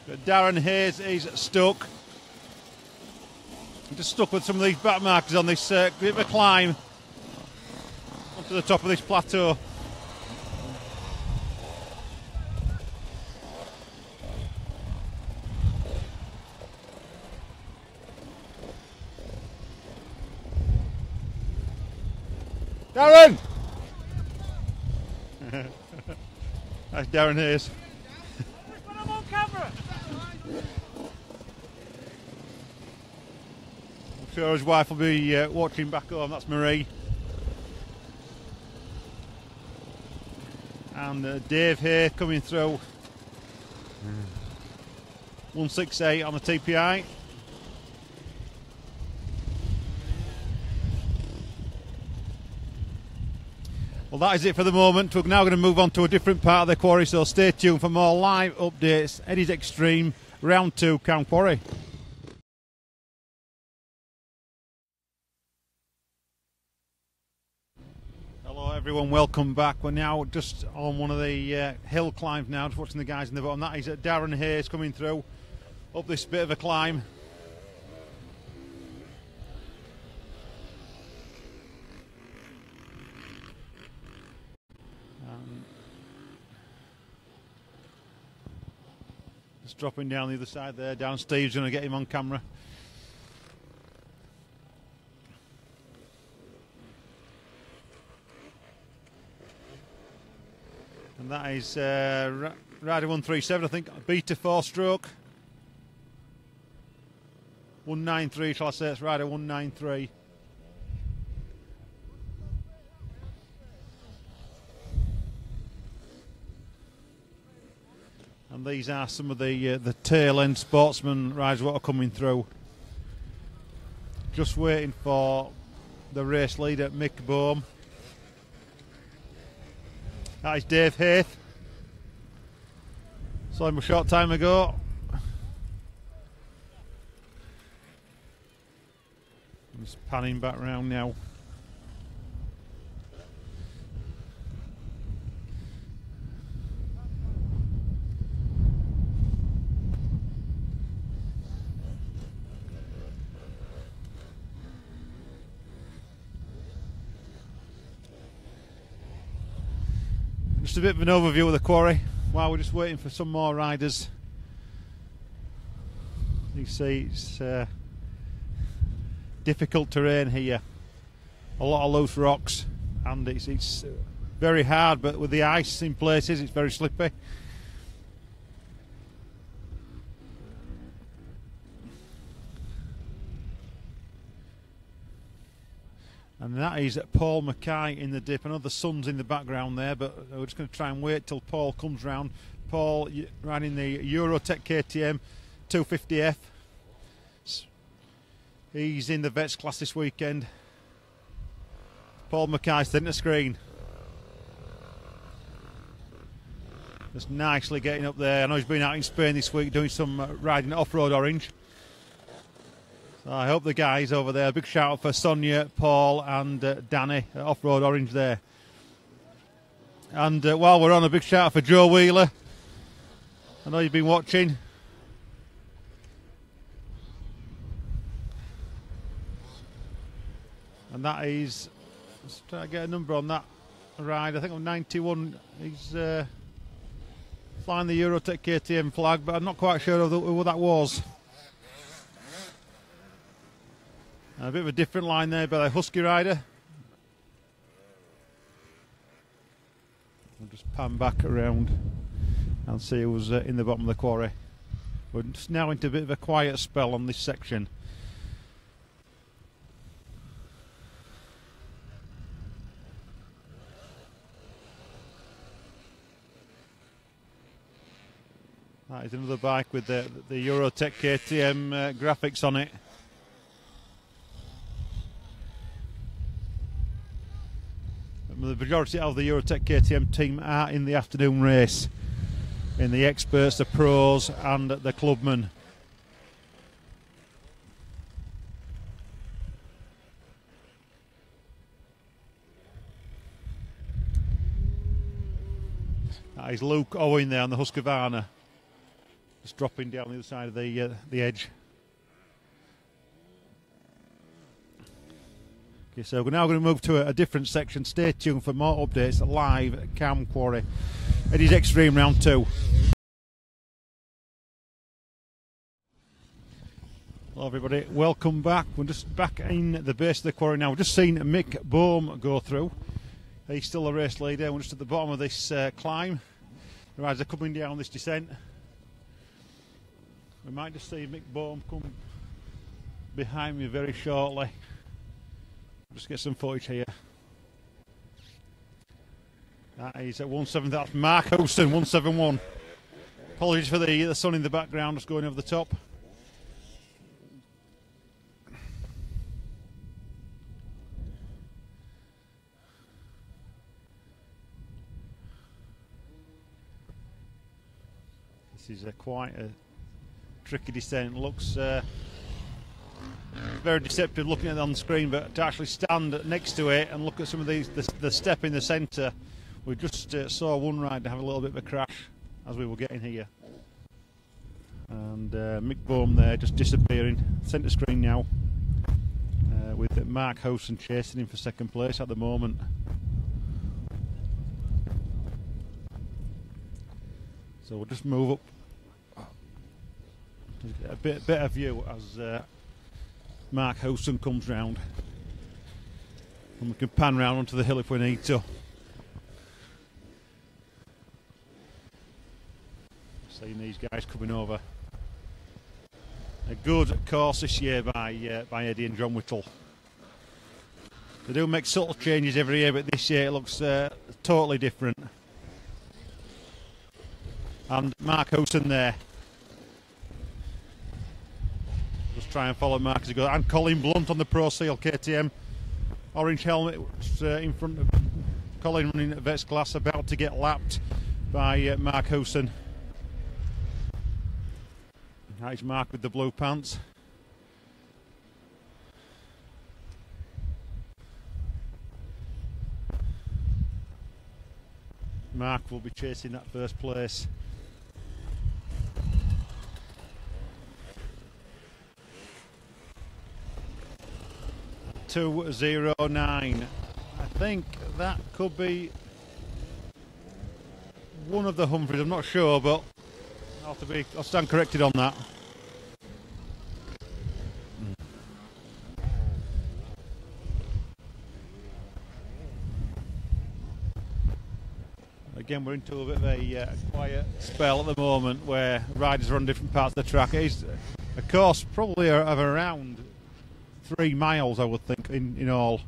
But Darren Hayes is stuck. He's just stuck with some of these back markers on this bit of a climb onto the top of this plateau. Darren! That's Darren Hayes. I'm on camera. I'm sure his wife will be watching back home. That's Marie. And Dave here coming through. 168 on the TPI. Well, that is it for the moment. We're now going to move on to a different part of the quarry, so stay tuned for more live updates. Eddy's X-Treme, round 2, Cowm Quarry. Hello everyone, welcome back. We're now just on one of the hill climbs now, just watching the guys in the bottom. That is Darren Hayes coming through up this bit of a climb. Just dropping down the other side there. Down Steve's going to get him on camera. And that is Rider 137, I think. Beta 4-stroke. 193, shall I say? It's Rider 193. And these are some of the tail end Sportsman riders what are coming through. Just waiting for the race leader, Mick Bohm. That is Dave Hayth. Saw him a short time ago. I'm just panning back round now. Just a bit of an overview of the quarry while we're just waiting for some more riders. You see it's difficult terrain here, a lot of loose rocks, and it's very hard, but with the ice in places it's very slippy. And that is Paul Mackay in the dip. I know the sun's in the background there, but we're just going to try and wait till Paul comes round. Paul riding the Eurotech KTM 250F. He's in the Vets class this weekend. Paul Mackay sitting at the screen. Just nicely getting up there. I know he's been out in Spain this week doing some riding off-road orange. I hope the guys over there, a big shout out for Sonia, Paul and Danny at Off-Road Orange there. And while we're on, a big shout out for Joe Wheeler. I know you've been watching. And that is, let's try to get a number on that ride. I think I'm 91. He's flying the Eurotech KTM flag, but I'm not quite sure who that was. A bit of a different line there by the Husky rider. We'll just pan back around and see who was in the bottom of the quarry. We're just now into a bit of a quiet spell on this section. That is another bike with the Eurotech KTM graphics on it. The majority of the Eurotech KTM team are in the afternoon race, in the experts, the pros and the clubmen. That is Luke Owen there on the Husqvarna. Just dropping down the other side of the edge. Okay, so we're now going to move to a different section. Stay tuned for more updates live at Cowm Quarry. Eddy's X-Treme round 2. Hello everybody, welcome back. We're just back in the base of the quarry now. We've just seen Mick Bohm go through. He's still a race leader. We're just at the bottom of this climb. The riders are coming down this descent. We might just see Mick Bohm come behind me very shortly. Just get some footage here. That is at 170. That's Mark Houston, 171. Apologies for the sun in the background, just going over the top. This is quite a tricky descent. Looks very deceptive looking at it on the screen, but to actually stand next to it and look at some of these, the step in the centre, we just saw one rider have a little bit of a crash as we were getting here. And Mick Bohm there just disappearing. Centre screen now with Mark Houston chasing him for second place at the moment. So we'll just move up a bit better view as Mark Houston comes round, and we can pan round onto the hill if we need to. Seeing these guys coming over. A good course this year by Eddy and John Whittle. They do make subtle changes every year, but this year it looks totally different. And Mark Houston there. Just try and follow Mark as he goes. And Colin Blunt on the Pro Seal KTM. Orange helmet in front of Colin running at Vets Glass, about to get lapped by Mark Houston. That's Mark with the blue pants. Mark will be chasing that first place. .209. I think that could be one of the Humphreys. I'm not sure, but I'll stand corrected on that. Again, we're into a bit of a quiet spell at the moment where riders are on different parts of the track. It is a course probably of around 3 miles, I would think, in all.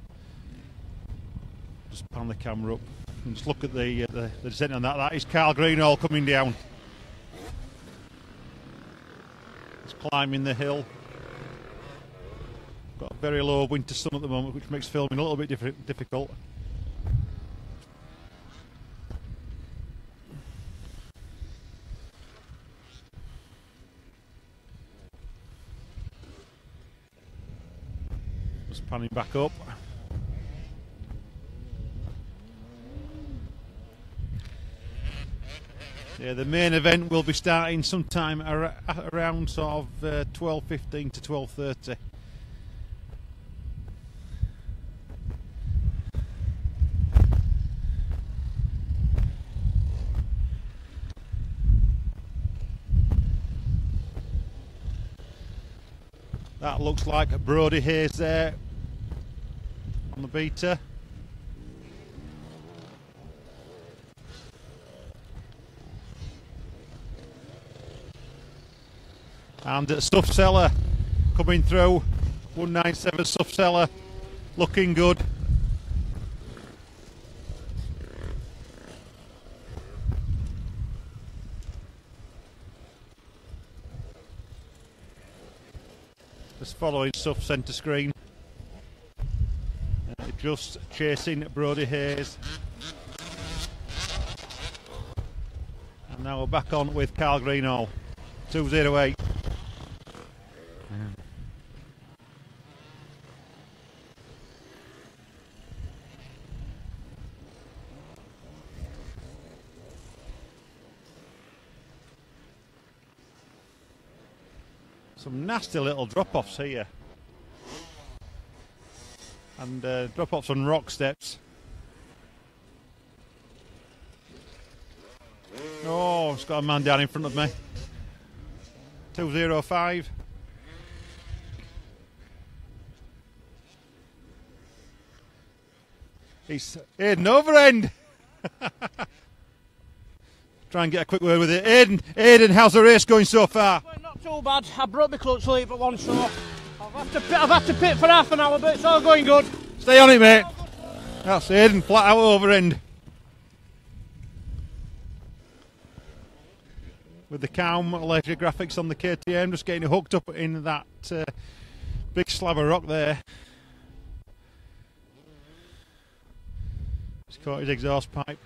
Just pan the camera up and just look at the descent on that. That is Carl Greenall coming down. He's climbing the hill. Got a very low winter sun at the moment, which makes filming a little bit difficult. Panning back up. Yeah, the main event will be starting sometime around sort of 12:15 to 12:30. That looks like Brodie Hayes there on the beta. And Stuff Seller coming through. 197 Stuff Seller looking good. Just following Stuff centre screen. Just chasing Brodie Hayes. And now we're back on with Carl Greenall. 208. Some nasty little drop-offs here. And drop-offs on rock steps. Oh, it's got a man down in front of me. 205. He's Aidan Overend. Try and get a quick word with it. Aidan, how's the race going so far? Well, not too bad. I broke my clutch lever once, so I've had to pit for half an hour, but it's all going good. Stay on it, mate. That's Aidan, flat out Overend. With the Cowm laser graphics on the KTM, just getting it hooked up in that big slab of rock there. He's caught his exhaust pipe.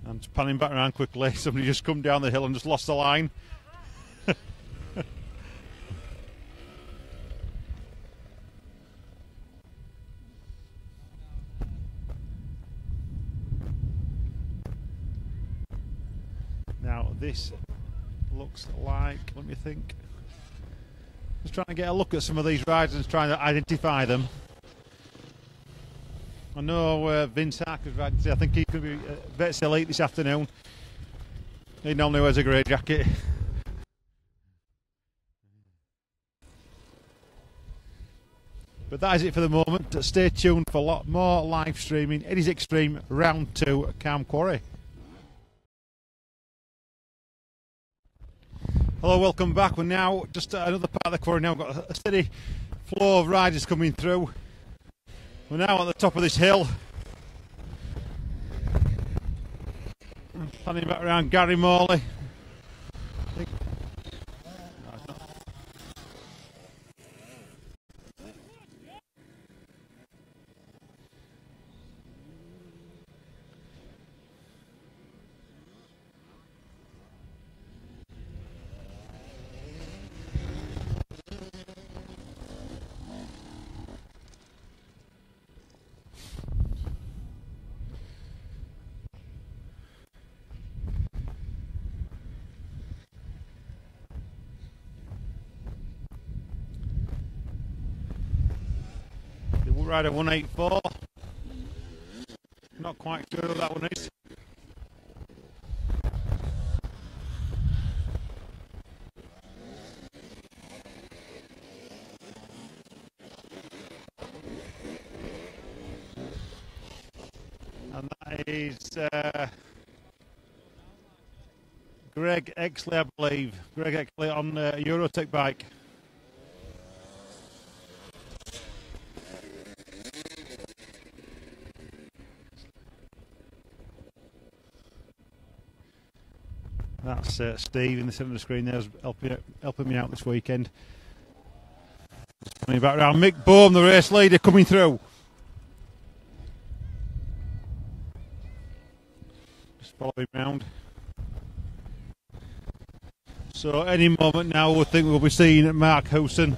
I'm just panning back around quickly. Somebody just come down the hill and just lost the line. Now this looks like, let me think. Just trying to get a look at some of these riders and trying to identify them. I know Vince Harker's riding. I think he's going to be Vets Elite this afternoon. He normally wears a grey jacket. But that is it for the moment. Stay tuned for a lot more live streaming. Eddy's X-Treme Round 2 at Cowm Quarry. Hello, welcome back. We're now just at another part of the quarry now. We've got a steady flow of riders coming through. We're now at the top of this hill. I'm panning back around Gary Morley. Rider 184. Not quite sure who that one is. And that is Greg Exley, I believe. Greg Exley on a Eurotech bike. That's Steve in the centre of the screen there, helping me out this weekend. Coming back around, Mick Bohm, the race leader, coming through. Just follow him round. So any moment now we think we'll be seeing Mark Hewson.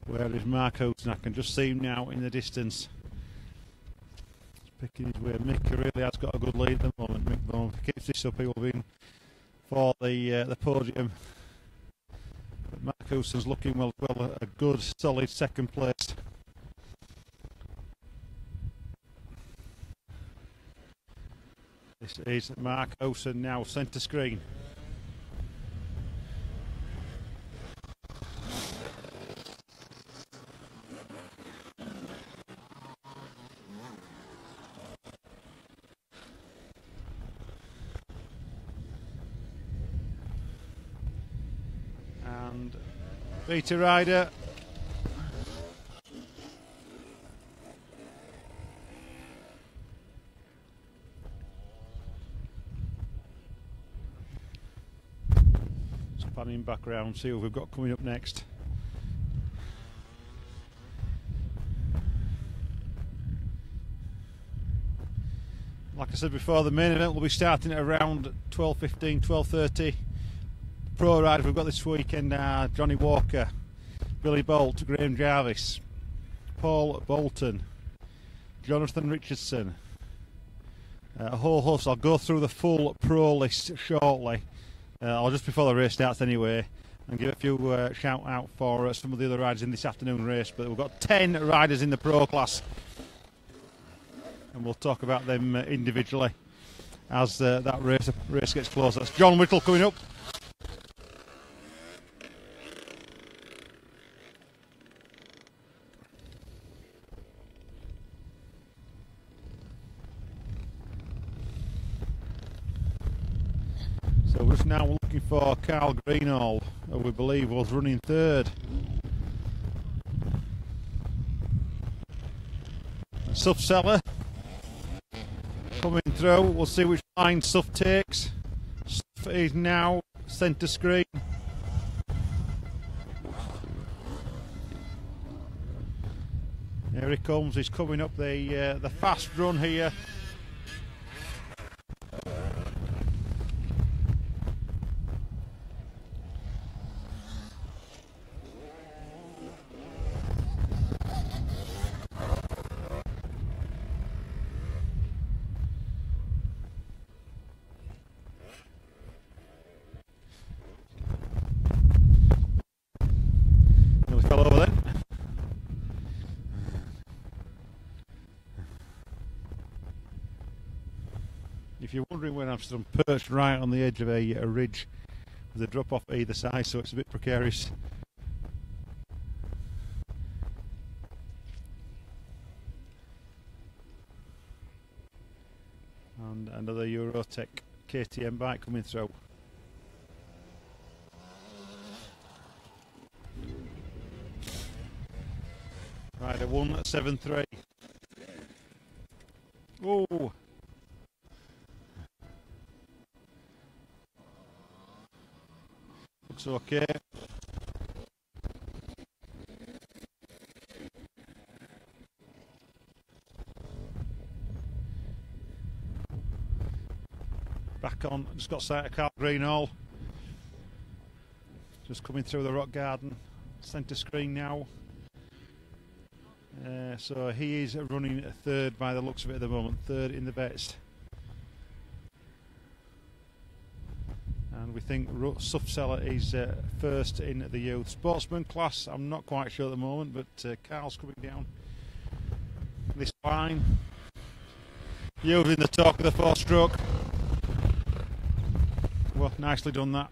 Where is Mark Houghton? I can just see him now in the distance. He's picking his way. Mick really has got a good lead at the moment. Mick Bohm, if he keeps this up, he will be in for the podium. But Mark Houghton's looking well a good solid second place. This is Mark Houghton now, centre screen. Beta rider panning back around, see who we've got coming up next. Like I said before, the main event will be starting at around 12:15, 12:30. Pro riders we've got this weekend are Johnny Walker, Billy Bolt, Graham Jarvis, Paul Bolton, Jonathan Richardson, a whole host. I'll go through the full pro list shortly, or just before the race starts anyway, and give a few shout out for some of the other riders in this afternoon race. But we've got 10 riders in the pro class, and we'll talk about them individually as that race gets closer. That's John Whittle coming up. So we're just now looking for Carl Greenall, who we believe was running third. Suff Seller coming through. We'll see which line Suff takes. Suff is now centre screen. Here he comes. He's coming up the fast run here. If you're wondering where I'm stood, I'm perched right on the edge of a ridge with a drop off either side, so it's a bit precarious. And another Eurotech KTM bike coming through. Rider 173. Oh! Looks okay. Back on, just got sight of Carl Greenall. Just coming through the rock garden. Centre screen now. So he is running third by the looks of it at the moment. Third in the best. And we think Suff Seller is first in the youth. Sportsman class, I'm not quite sure at the moment, but Carl's coming down this line. Using the torque of the 4-stroke. Well, nicely done that.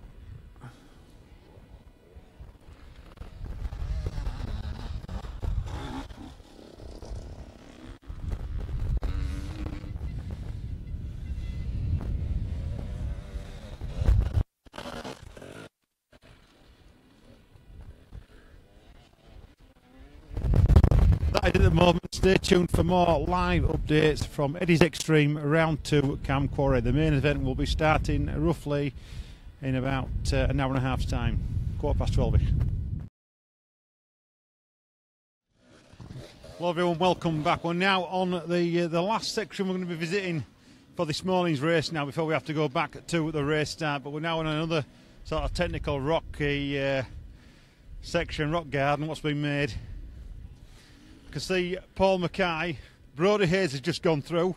At the moment, stay tuned for more live updates from Eddy's X-Treme round 2 at Cowm Quarry. The main event will be starting roughly in about an hour and a half's time, 12:15ish. Well, everyone, welcome back. We're now on the last section we're going to be visiting for this morning's race now, before we have to go back to the race start. But we're now on another sort of technical rocky section, rock garden, what's been made. You can see Paul Mackay, Brodie Hayes has just gone through.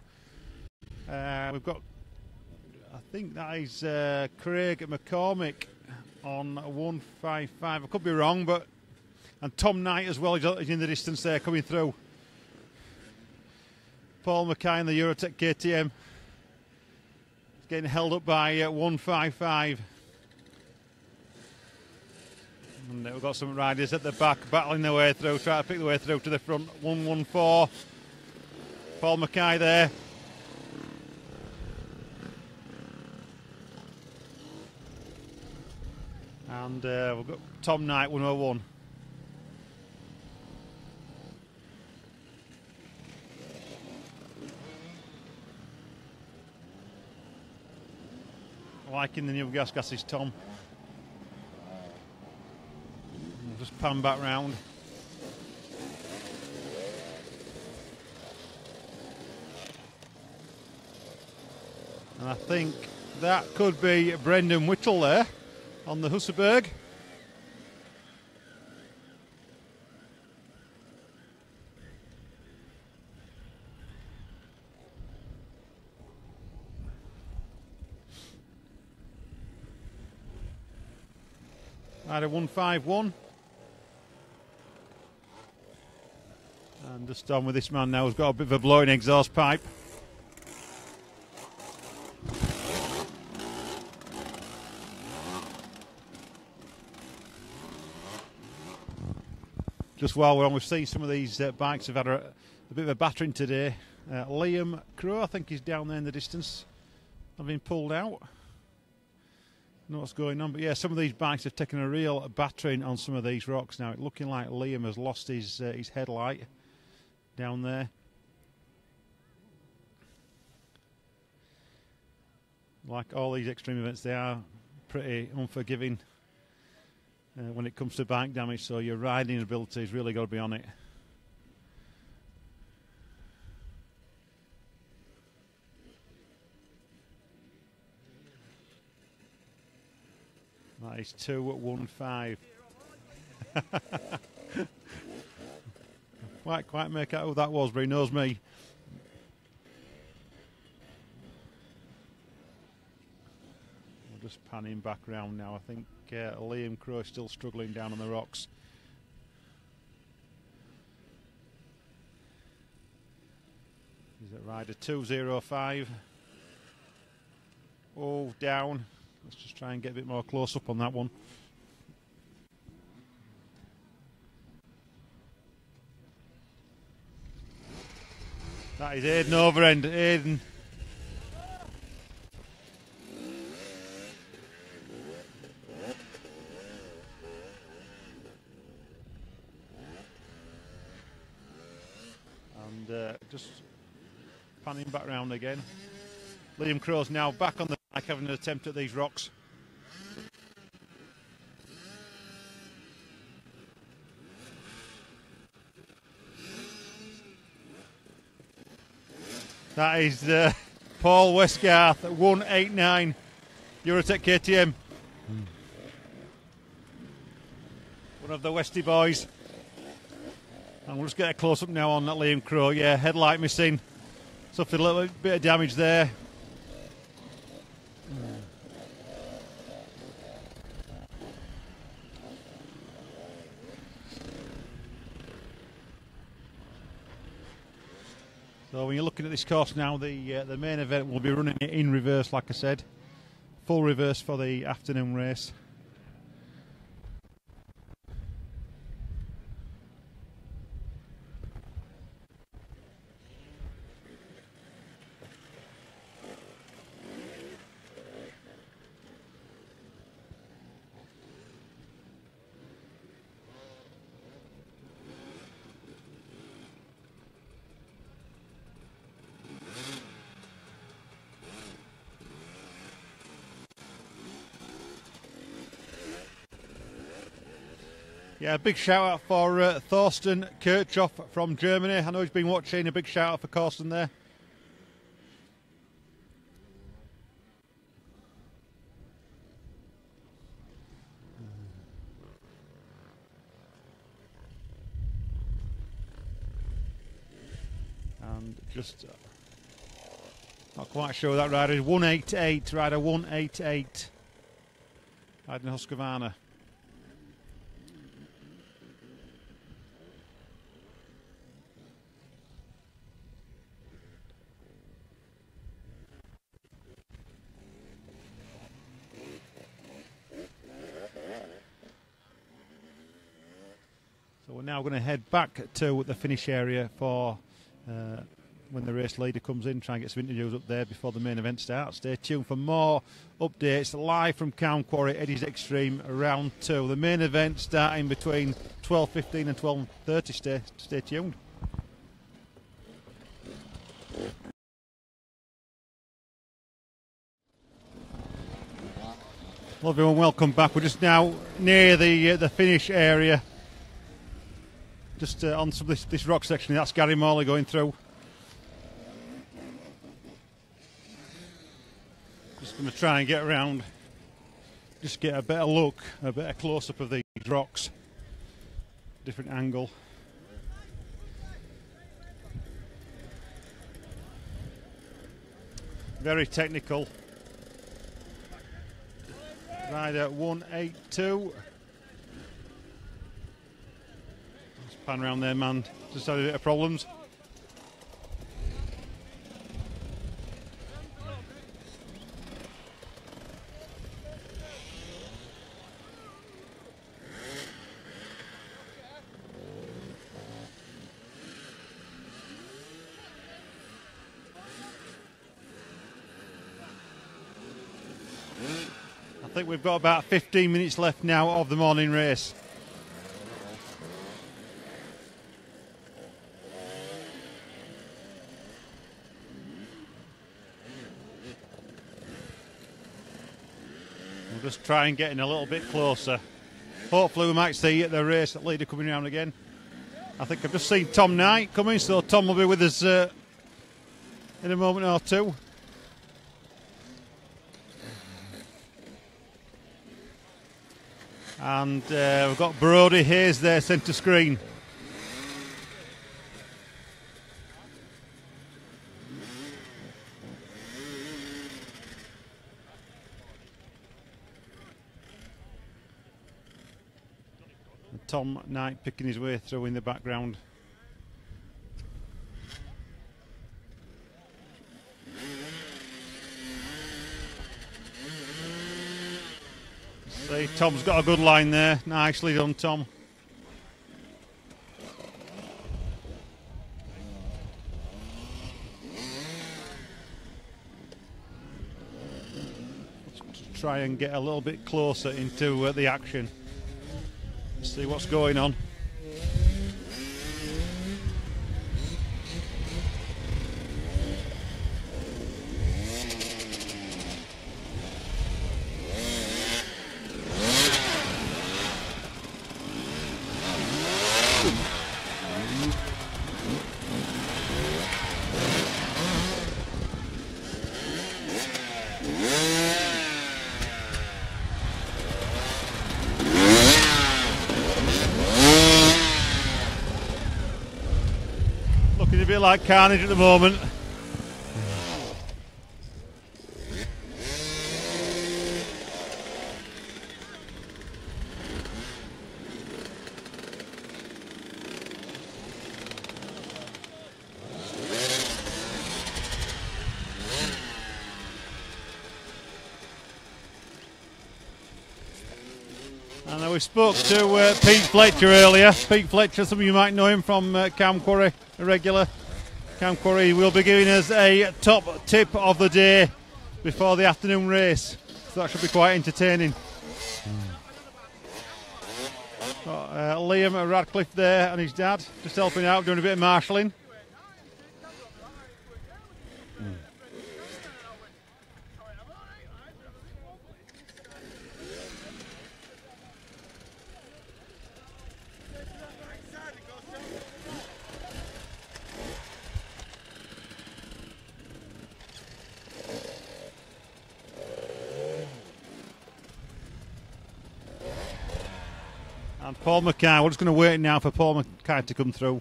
We've got, I think that is Craig McCormick on 155. I could be wrong, but and Tom Knight as well is in the distance there coming through. Paul Mackay in the Eurotech KTM. It's getting held up by 155. And we've got some riders at the back battling their way through, trying to pick their way through to the front. 114. Paul Mackay there. And we've got Tom Knight 101. Liking the new gas gases, Tom. pan back round. And I think that could be Brendan Whittle there on the Husserberg. Rider 151. And just on with this man now, who's got a bit of a blowing exhaust pipe. Just while we're on, we've seen some of these bikes have had a bit of a battering today. Liam Crow, I think he's down there in the distance, have been pulled out. Know what's going on, but yeah, some of these bikes have taken a real battering on some of these rocks now. It's looking like Liam has lost his headlight down there. Like all these extreme events, they are pretty unforgiving when it comes to bike damage, so your riding ability has really got to be on it. That is 2-1-5. Quite make out who that was, but he knows me. We'll just pan him back round now. I think Liam Crow is still struggling down on the rocks. He's at rider 205. Oh, down. Let's just try and get a bit more close up on that one. That is Aidan Overend. Aidan. And just panning back round again. Liam Crow's now back on the bike having an attempt at these rocks. That is Paul Westgarth at 189 Eurotech KTM. One of the Westy boys. And we'll just get a close up now on that Liam Crow. Yeah, headlight missing. Suffered a little bit of damage there. So when you're looking at this course now, the main event will be running it in reverse, like I said. Full reverse for the afternoon race. Yeah, a big shout out for Thorsten Kirchhoff from Germany. I know he's been watching. A big shout out for Corsten there. And just not quite sure that rider is 188, rider 188. Riding Husqvarna. So we're now going to head back to the finish area for when the race leader comes in, try and get some interviews up there before the main event starts. Stay tuned for more updates live from Cowm Quarry, Eddy's X-Treme round 2. The main event starting between 12:15 and 12:30. Stay tuned. Well, everyone, welcome back. We're just now near the finish area just on some of this rock section. That's Gary Morley going through. Just going to try and get around, just get a better look, a better close-up of these rocks, different angle. Very technical. Rider 182. Let's pan around there, man. Just had a bit of problems. I think we've got about 15 minutes left now of the morning race. We'll just try and get in a little bit closer. Hopefully we might see the race leader coming around again. I think I've just seen Tom Knight coming, so Tom will be with us in a moment or two. And we've got Brody Hayes there, centre screen. And Tom Knight picking his way through in the background. See, Tom's got a good line there. Nicely done, Tom. Let's try and get a little bit closer into the action. See what's going on. A bit like carnage at the moment. And we spoke to Pete Fletcher earlier. Pete Fletcher, some of you might know him from Cowm Quarry, a regular. Cowm Quarry will be giving us a top tip of the day before the afternoon race. So that should be quite entertaining. Got Liam Radcliffe there and his dad just helping out, doing a bit of marshalling. And Paul Mackay, we're just going to wait now for Paul Mackay to come through.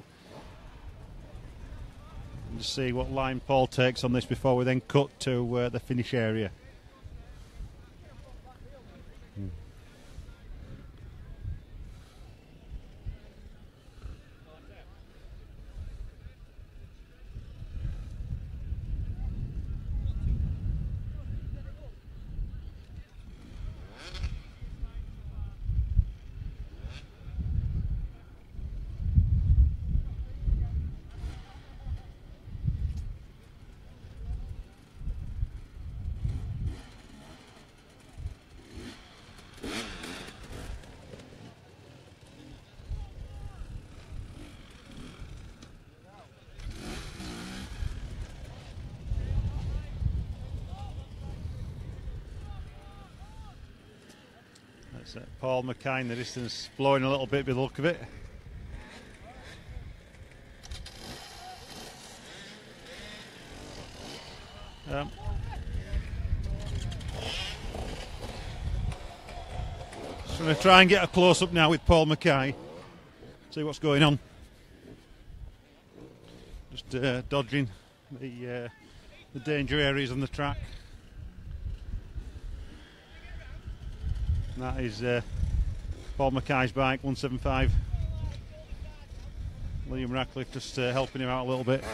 And just see what line Paul takes on this before we then cut to the finish area. Paul Mackay in the distance, blowing a little bit by the look of it. I'm going to try and get a close-up now with Paul Mackay. See what's going on. Just dodging the danger areas on the track. And that is Paul Mackay's bike, 175. Liam Ratcliffe just helping him out a little bit.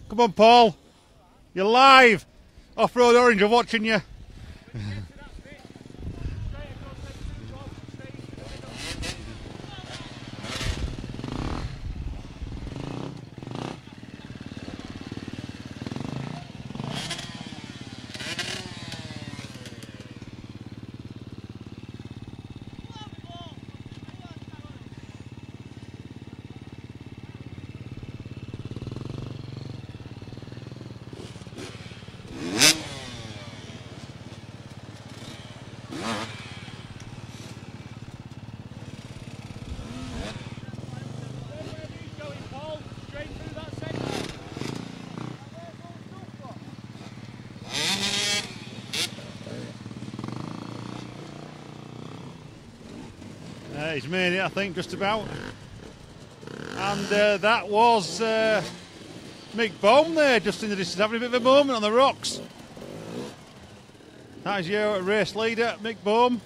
Come on, Paul. You're live. Off-Road Orange are watching you. He's made it, I think, just about. And that was Mick Bohm there, just in the distance, having a bit of a moment on the rocks. That is your race leader, Mick Bohm.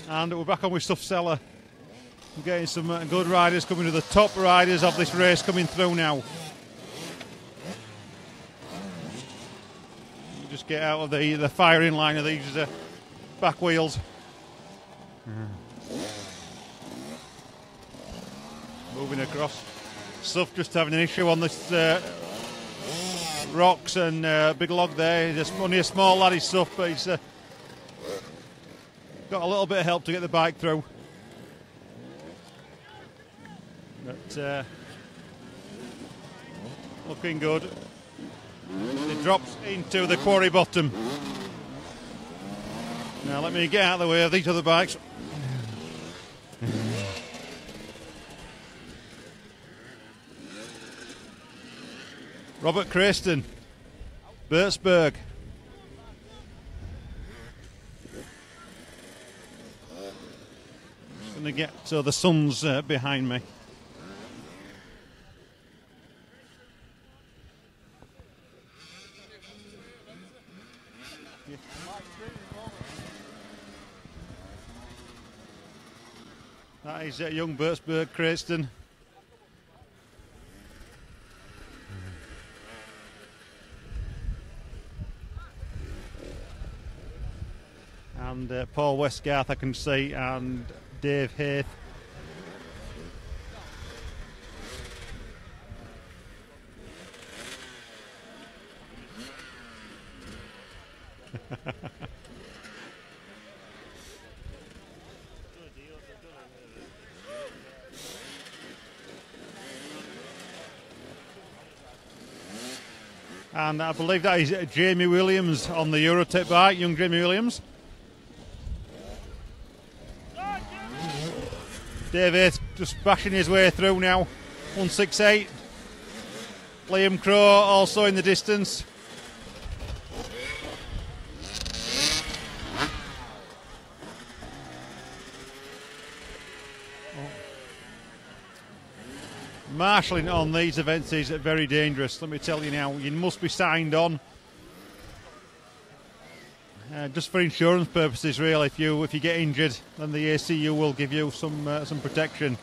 And we're back on with Stuff Seller. We're getting some good riders coming to the top riders of this race coming through now. Just get out of the firing line of these back wheels. Moving across. Stuff just having an issue on this rocks and big log there. Just only a small laddie Stuff, but he's got a little bit of help to get the bike through. But looking good. It drops into the quarry bottom. Now let me get out of the way of these other bikes. Robert Crayston, Bertsburg. Just going to get the sun's behind me. That is young Bertsburg Crayston. And Paul Westgarth I can see, and Dave Hayth. And I believe that is Jamie Williams on the Eurotech bike, young Jamie Williams. Dave Hayth just bashing his way through now, 168. Liam Crow also in the distance. Marshalling on these events is very dangerous, let me tell you now. You must be signed on. Just for insurance purposes, really. If you get injured, then the ACU will give you some protection.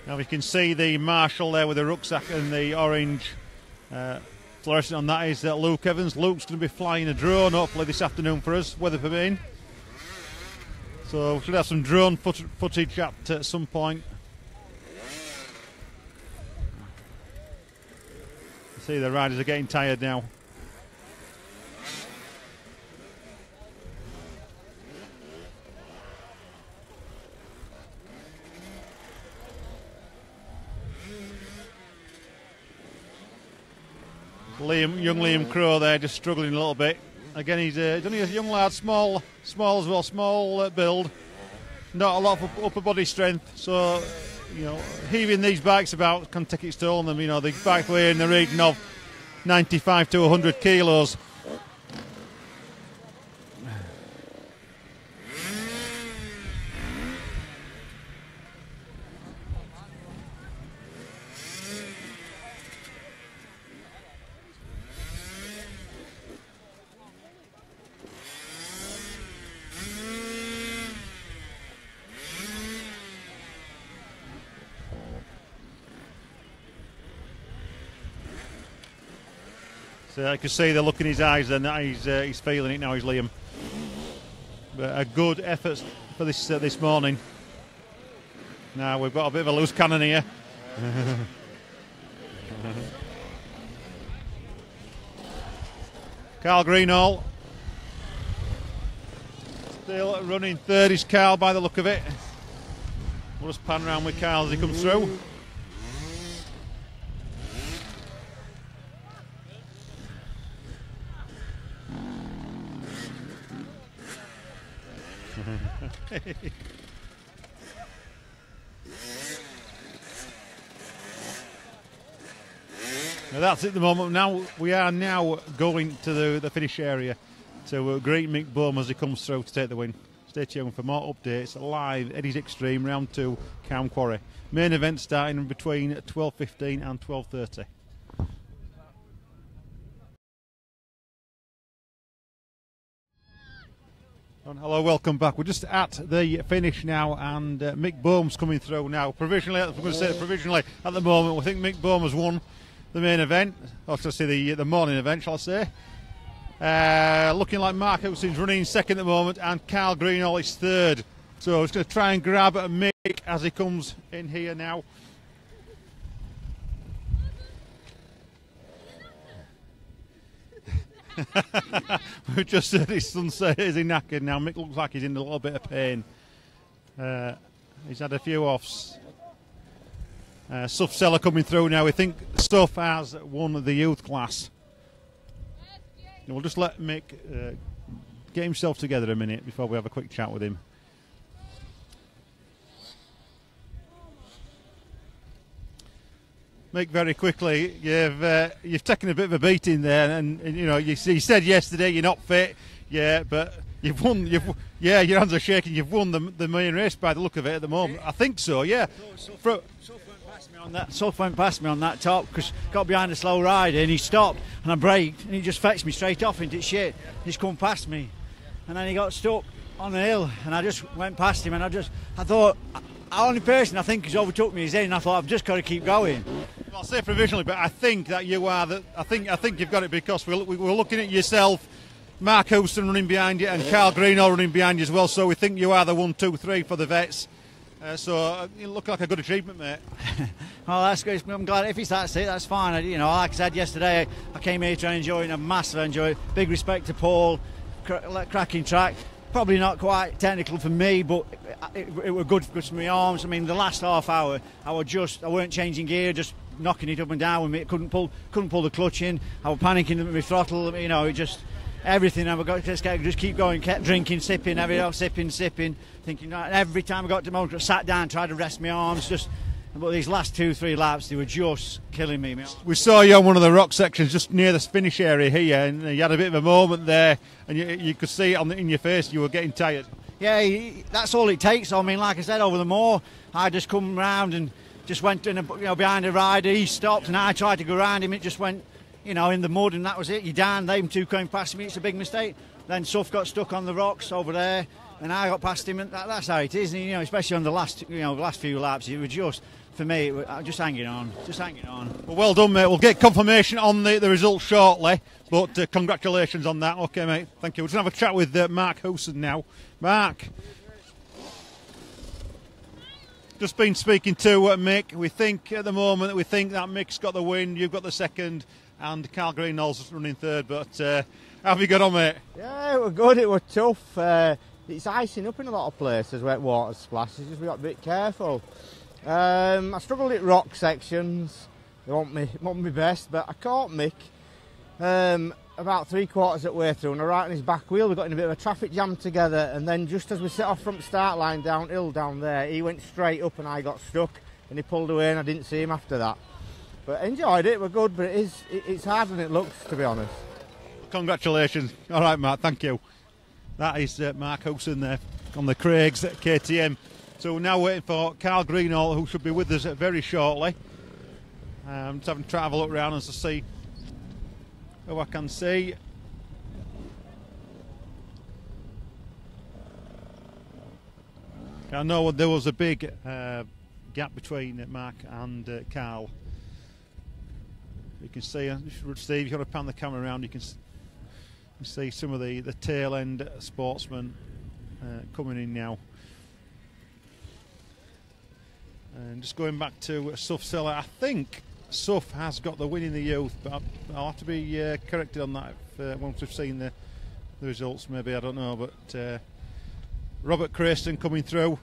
Now we can see the marshal there with the rucksack and the orange fluorescent on that is Luke Evans. Luke's going to be flying a drone hopefully this afternoon for us, weather permitting. So we should have some drone footage at some point. See the riders are getting tired now. young Liam Crow there, just struggling a little bit. Again, he's only a young lad, small as well, small build, not a lot of upper body strength. So, you know, heaving these bikes about can take its toll on them. You know, the bike weigh in the region of 95 to 100 kilos. So I can see the look in his eyes, and he's feeling it now. He's Liam. But a good effort for this morning. Now we've got a bit of a loose cannon here. Carl Greenall still running third. Is Carl by the look of it. We'll just pan round with Carl as he comes through. Now that's it at the moment. Now we are going to the finish area to greet Mick Bohm as he comes through to take the win. Stay tuned for more updates live. Eddy's X-Treme round 2, Cowm Quarry. Main event starting between 12:15 and 12:30. Hello, welcome back. We're just at the finish now, and Mick Bohm's coming through now. Provisionally, I'm going to say provisionally at the moment, we think Mick Bohm has won the main event, or should I say the morning event, shall I say. Looking like Mark Housen's running second at the moment, and Carl Greenall is third. So he's going to try and grab at Mick as he comes in here now. We've just heard his son say, is he knackered now? Mick looks like he's in a little bit of pain. He's had a few offs. Suff Seller coming through now. We think Suff has won the youth class. And we'll just let Mick get himself together a minute before we have a quick chat with him. Mick, very quickly, you've taken a bit of a beating there, and you know you said yesterday you're not fit, but you've won. Your hands are shaking. You've won the main race by the look of it at the moment. I think so, yeah. Suff went past me on that top because got behind a slow rider and he stopped and I braked and he just fetched me straight off into shit. He's come past me and then he got stuck on the hill and I just went past him and I thought. The only person I think who's overtook me is Eddy, and I thought I've just got to keep going. Well, I'll say provisionally, but I think that you are. I think you've got it because we're looking at yourself, Mark Houston running behind you, and Carl Greenall running behind you as well. So we think you are the 1, 2, 3 for the vets. So you look like a good achievement, mate. Well, that's good. I'm glad if it's that's it. That's fine. Like I said yesterday, I came here to enjoy it, a massive enjoy. Big respect to Paul, cracking track. Probably not quite technical for me, but it were good for my arms. I mean, the last half hour, I weren't changing gear, just knocking it up and down with me. Couldn't pull the clutch in. I was panicking with my throttle. It just everything. I got just keep going, kept drinking, sipping, sipping. Thinking every time I got to the moment, I sat down, tried to rest my arms. But these last 2-3 laps, they were just killing me. We saw you on one of the rock sections just near the finish area here, and you had a bit of a moment there, and you could see it in your face you were getting tired. Yeah, that's all it takes. I mean, like I said, over the moor, I just come round and just went behind a rider. He stopped, and I tried to go round him. It just went, in the mud, and that was it. You're down. Them two came past me. It's a big mistake. Then Suff got stuck on the rocks over there, and I got past him, and that's how it is. And, especially on the last few laps, it was just. For me, just hanging on. Well done, mate. We'll get confirmation on the results shortly, but congratulations on that. Okay, mate. Thank you. We're going to have a chat with Mark Housen now. Mark, just been speaking to Mick. We think at the moment that Mick's got the win, you've got the second, and Carl Greenall's running third. But how have you got on, mate? Yeah, it was good. It was tough. It's icing up in a lot of places where water splashes. Just we got a bit careful. I struggled at rock sections. They want me best, but I caught Mick. about 3/4 of the way through, and I right on his back wheel. We got in a bit of a traffic jam together, and then just as we set off from the start line downhill down there, he went straight up and I got stuck, and he pulled away, and I didn't see him after that. But enjoyed it. We're good, but it's harder than it looks, to be honest. Congratulations. All right, Mark. Thank you. That is Mark Hudson there on the Craigs at KTM. So we're now waiting for Carl Greenall, who should be with us very shortly. Just having to have a look around and to see who I can see. I know there was a big gap between Mark and Carl. You can see, Steve, you've got to pan the camera around, you can see some of the tail end Sportsman coming in now. And just going back to Suff Seller, I think Suff has got the win in the youth, but I'll have to be corrected on that once we've seen the results, maybe, I don't know. But Robert Crayston coming through.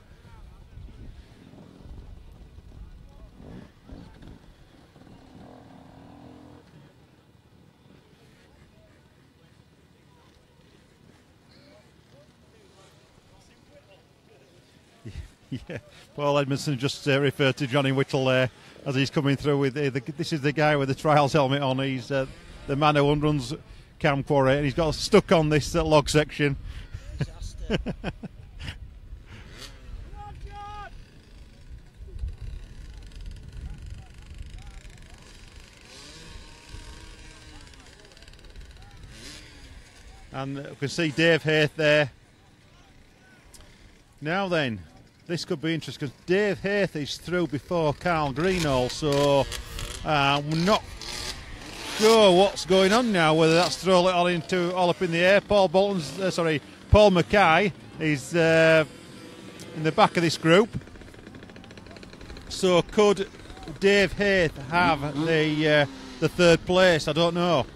Yeah, Paul Edmondson just referred to Johnny Whittle there as he's coming through with this is the guy with the trials helmet on. He's the man who runs Cowm Quarry, and he's got stuck on this log section. And we can see Dave Hayth there. Now then, this could be interesting because Dave Hayth is through before Carl Greenall, so we're not sure what's going on now, whether that's thrown it all up in the air. Paul Mackay is in the back of this group. So could Dave Hayth have the third place? I don't know.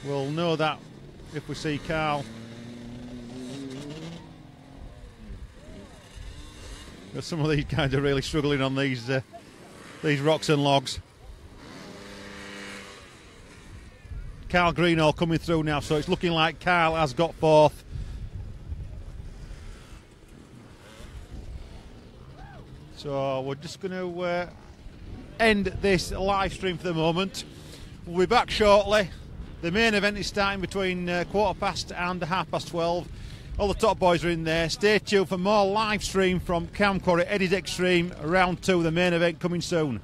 We'll know that if we see Carl. But some of these guys are really struggling on these rocks and logs. Carl Greenall coming through now, so it's looking like Carl has got fourth. So we're just going to end this live stream for the moment. We'll be back shortly. The main event is starting between 12:15 and 12:30. All the top boys are in there. Stay tuned for more live stream from Cowm Quarry, Eddy's X-Treme, round 2, the main event coming soon.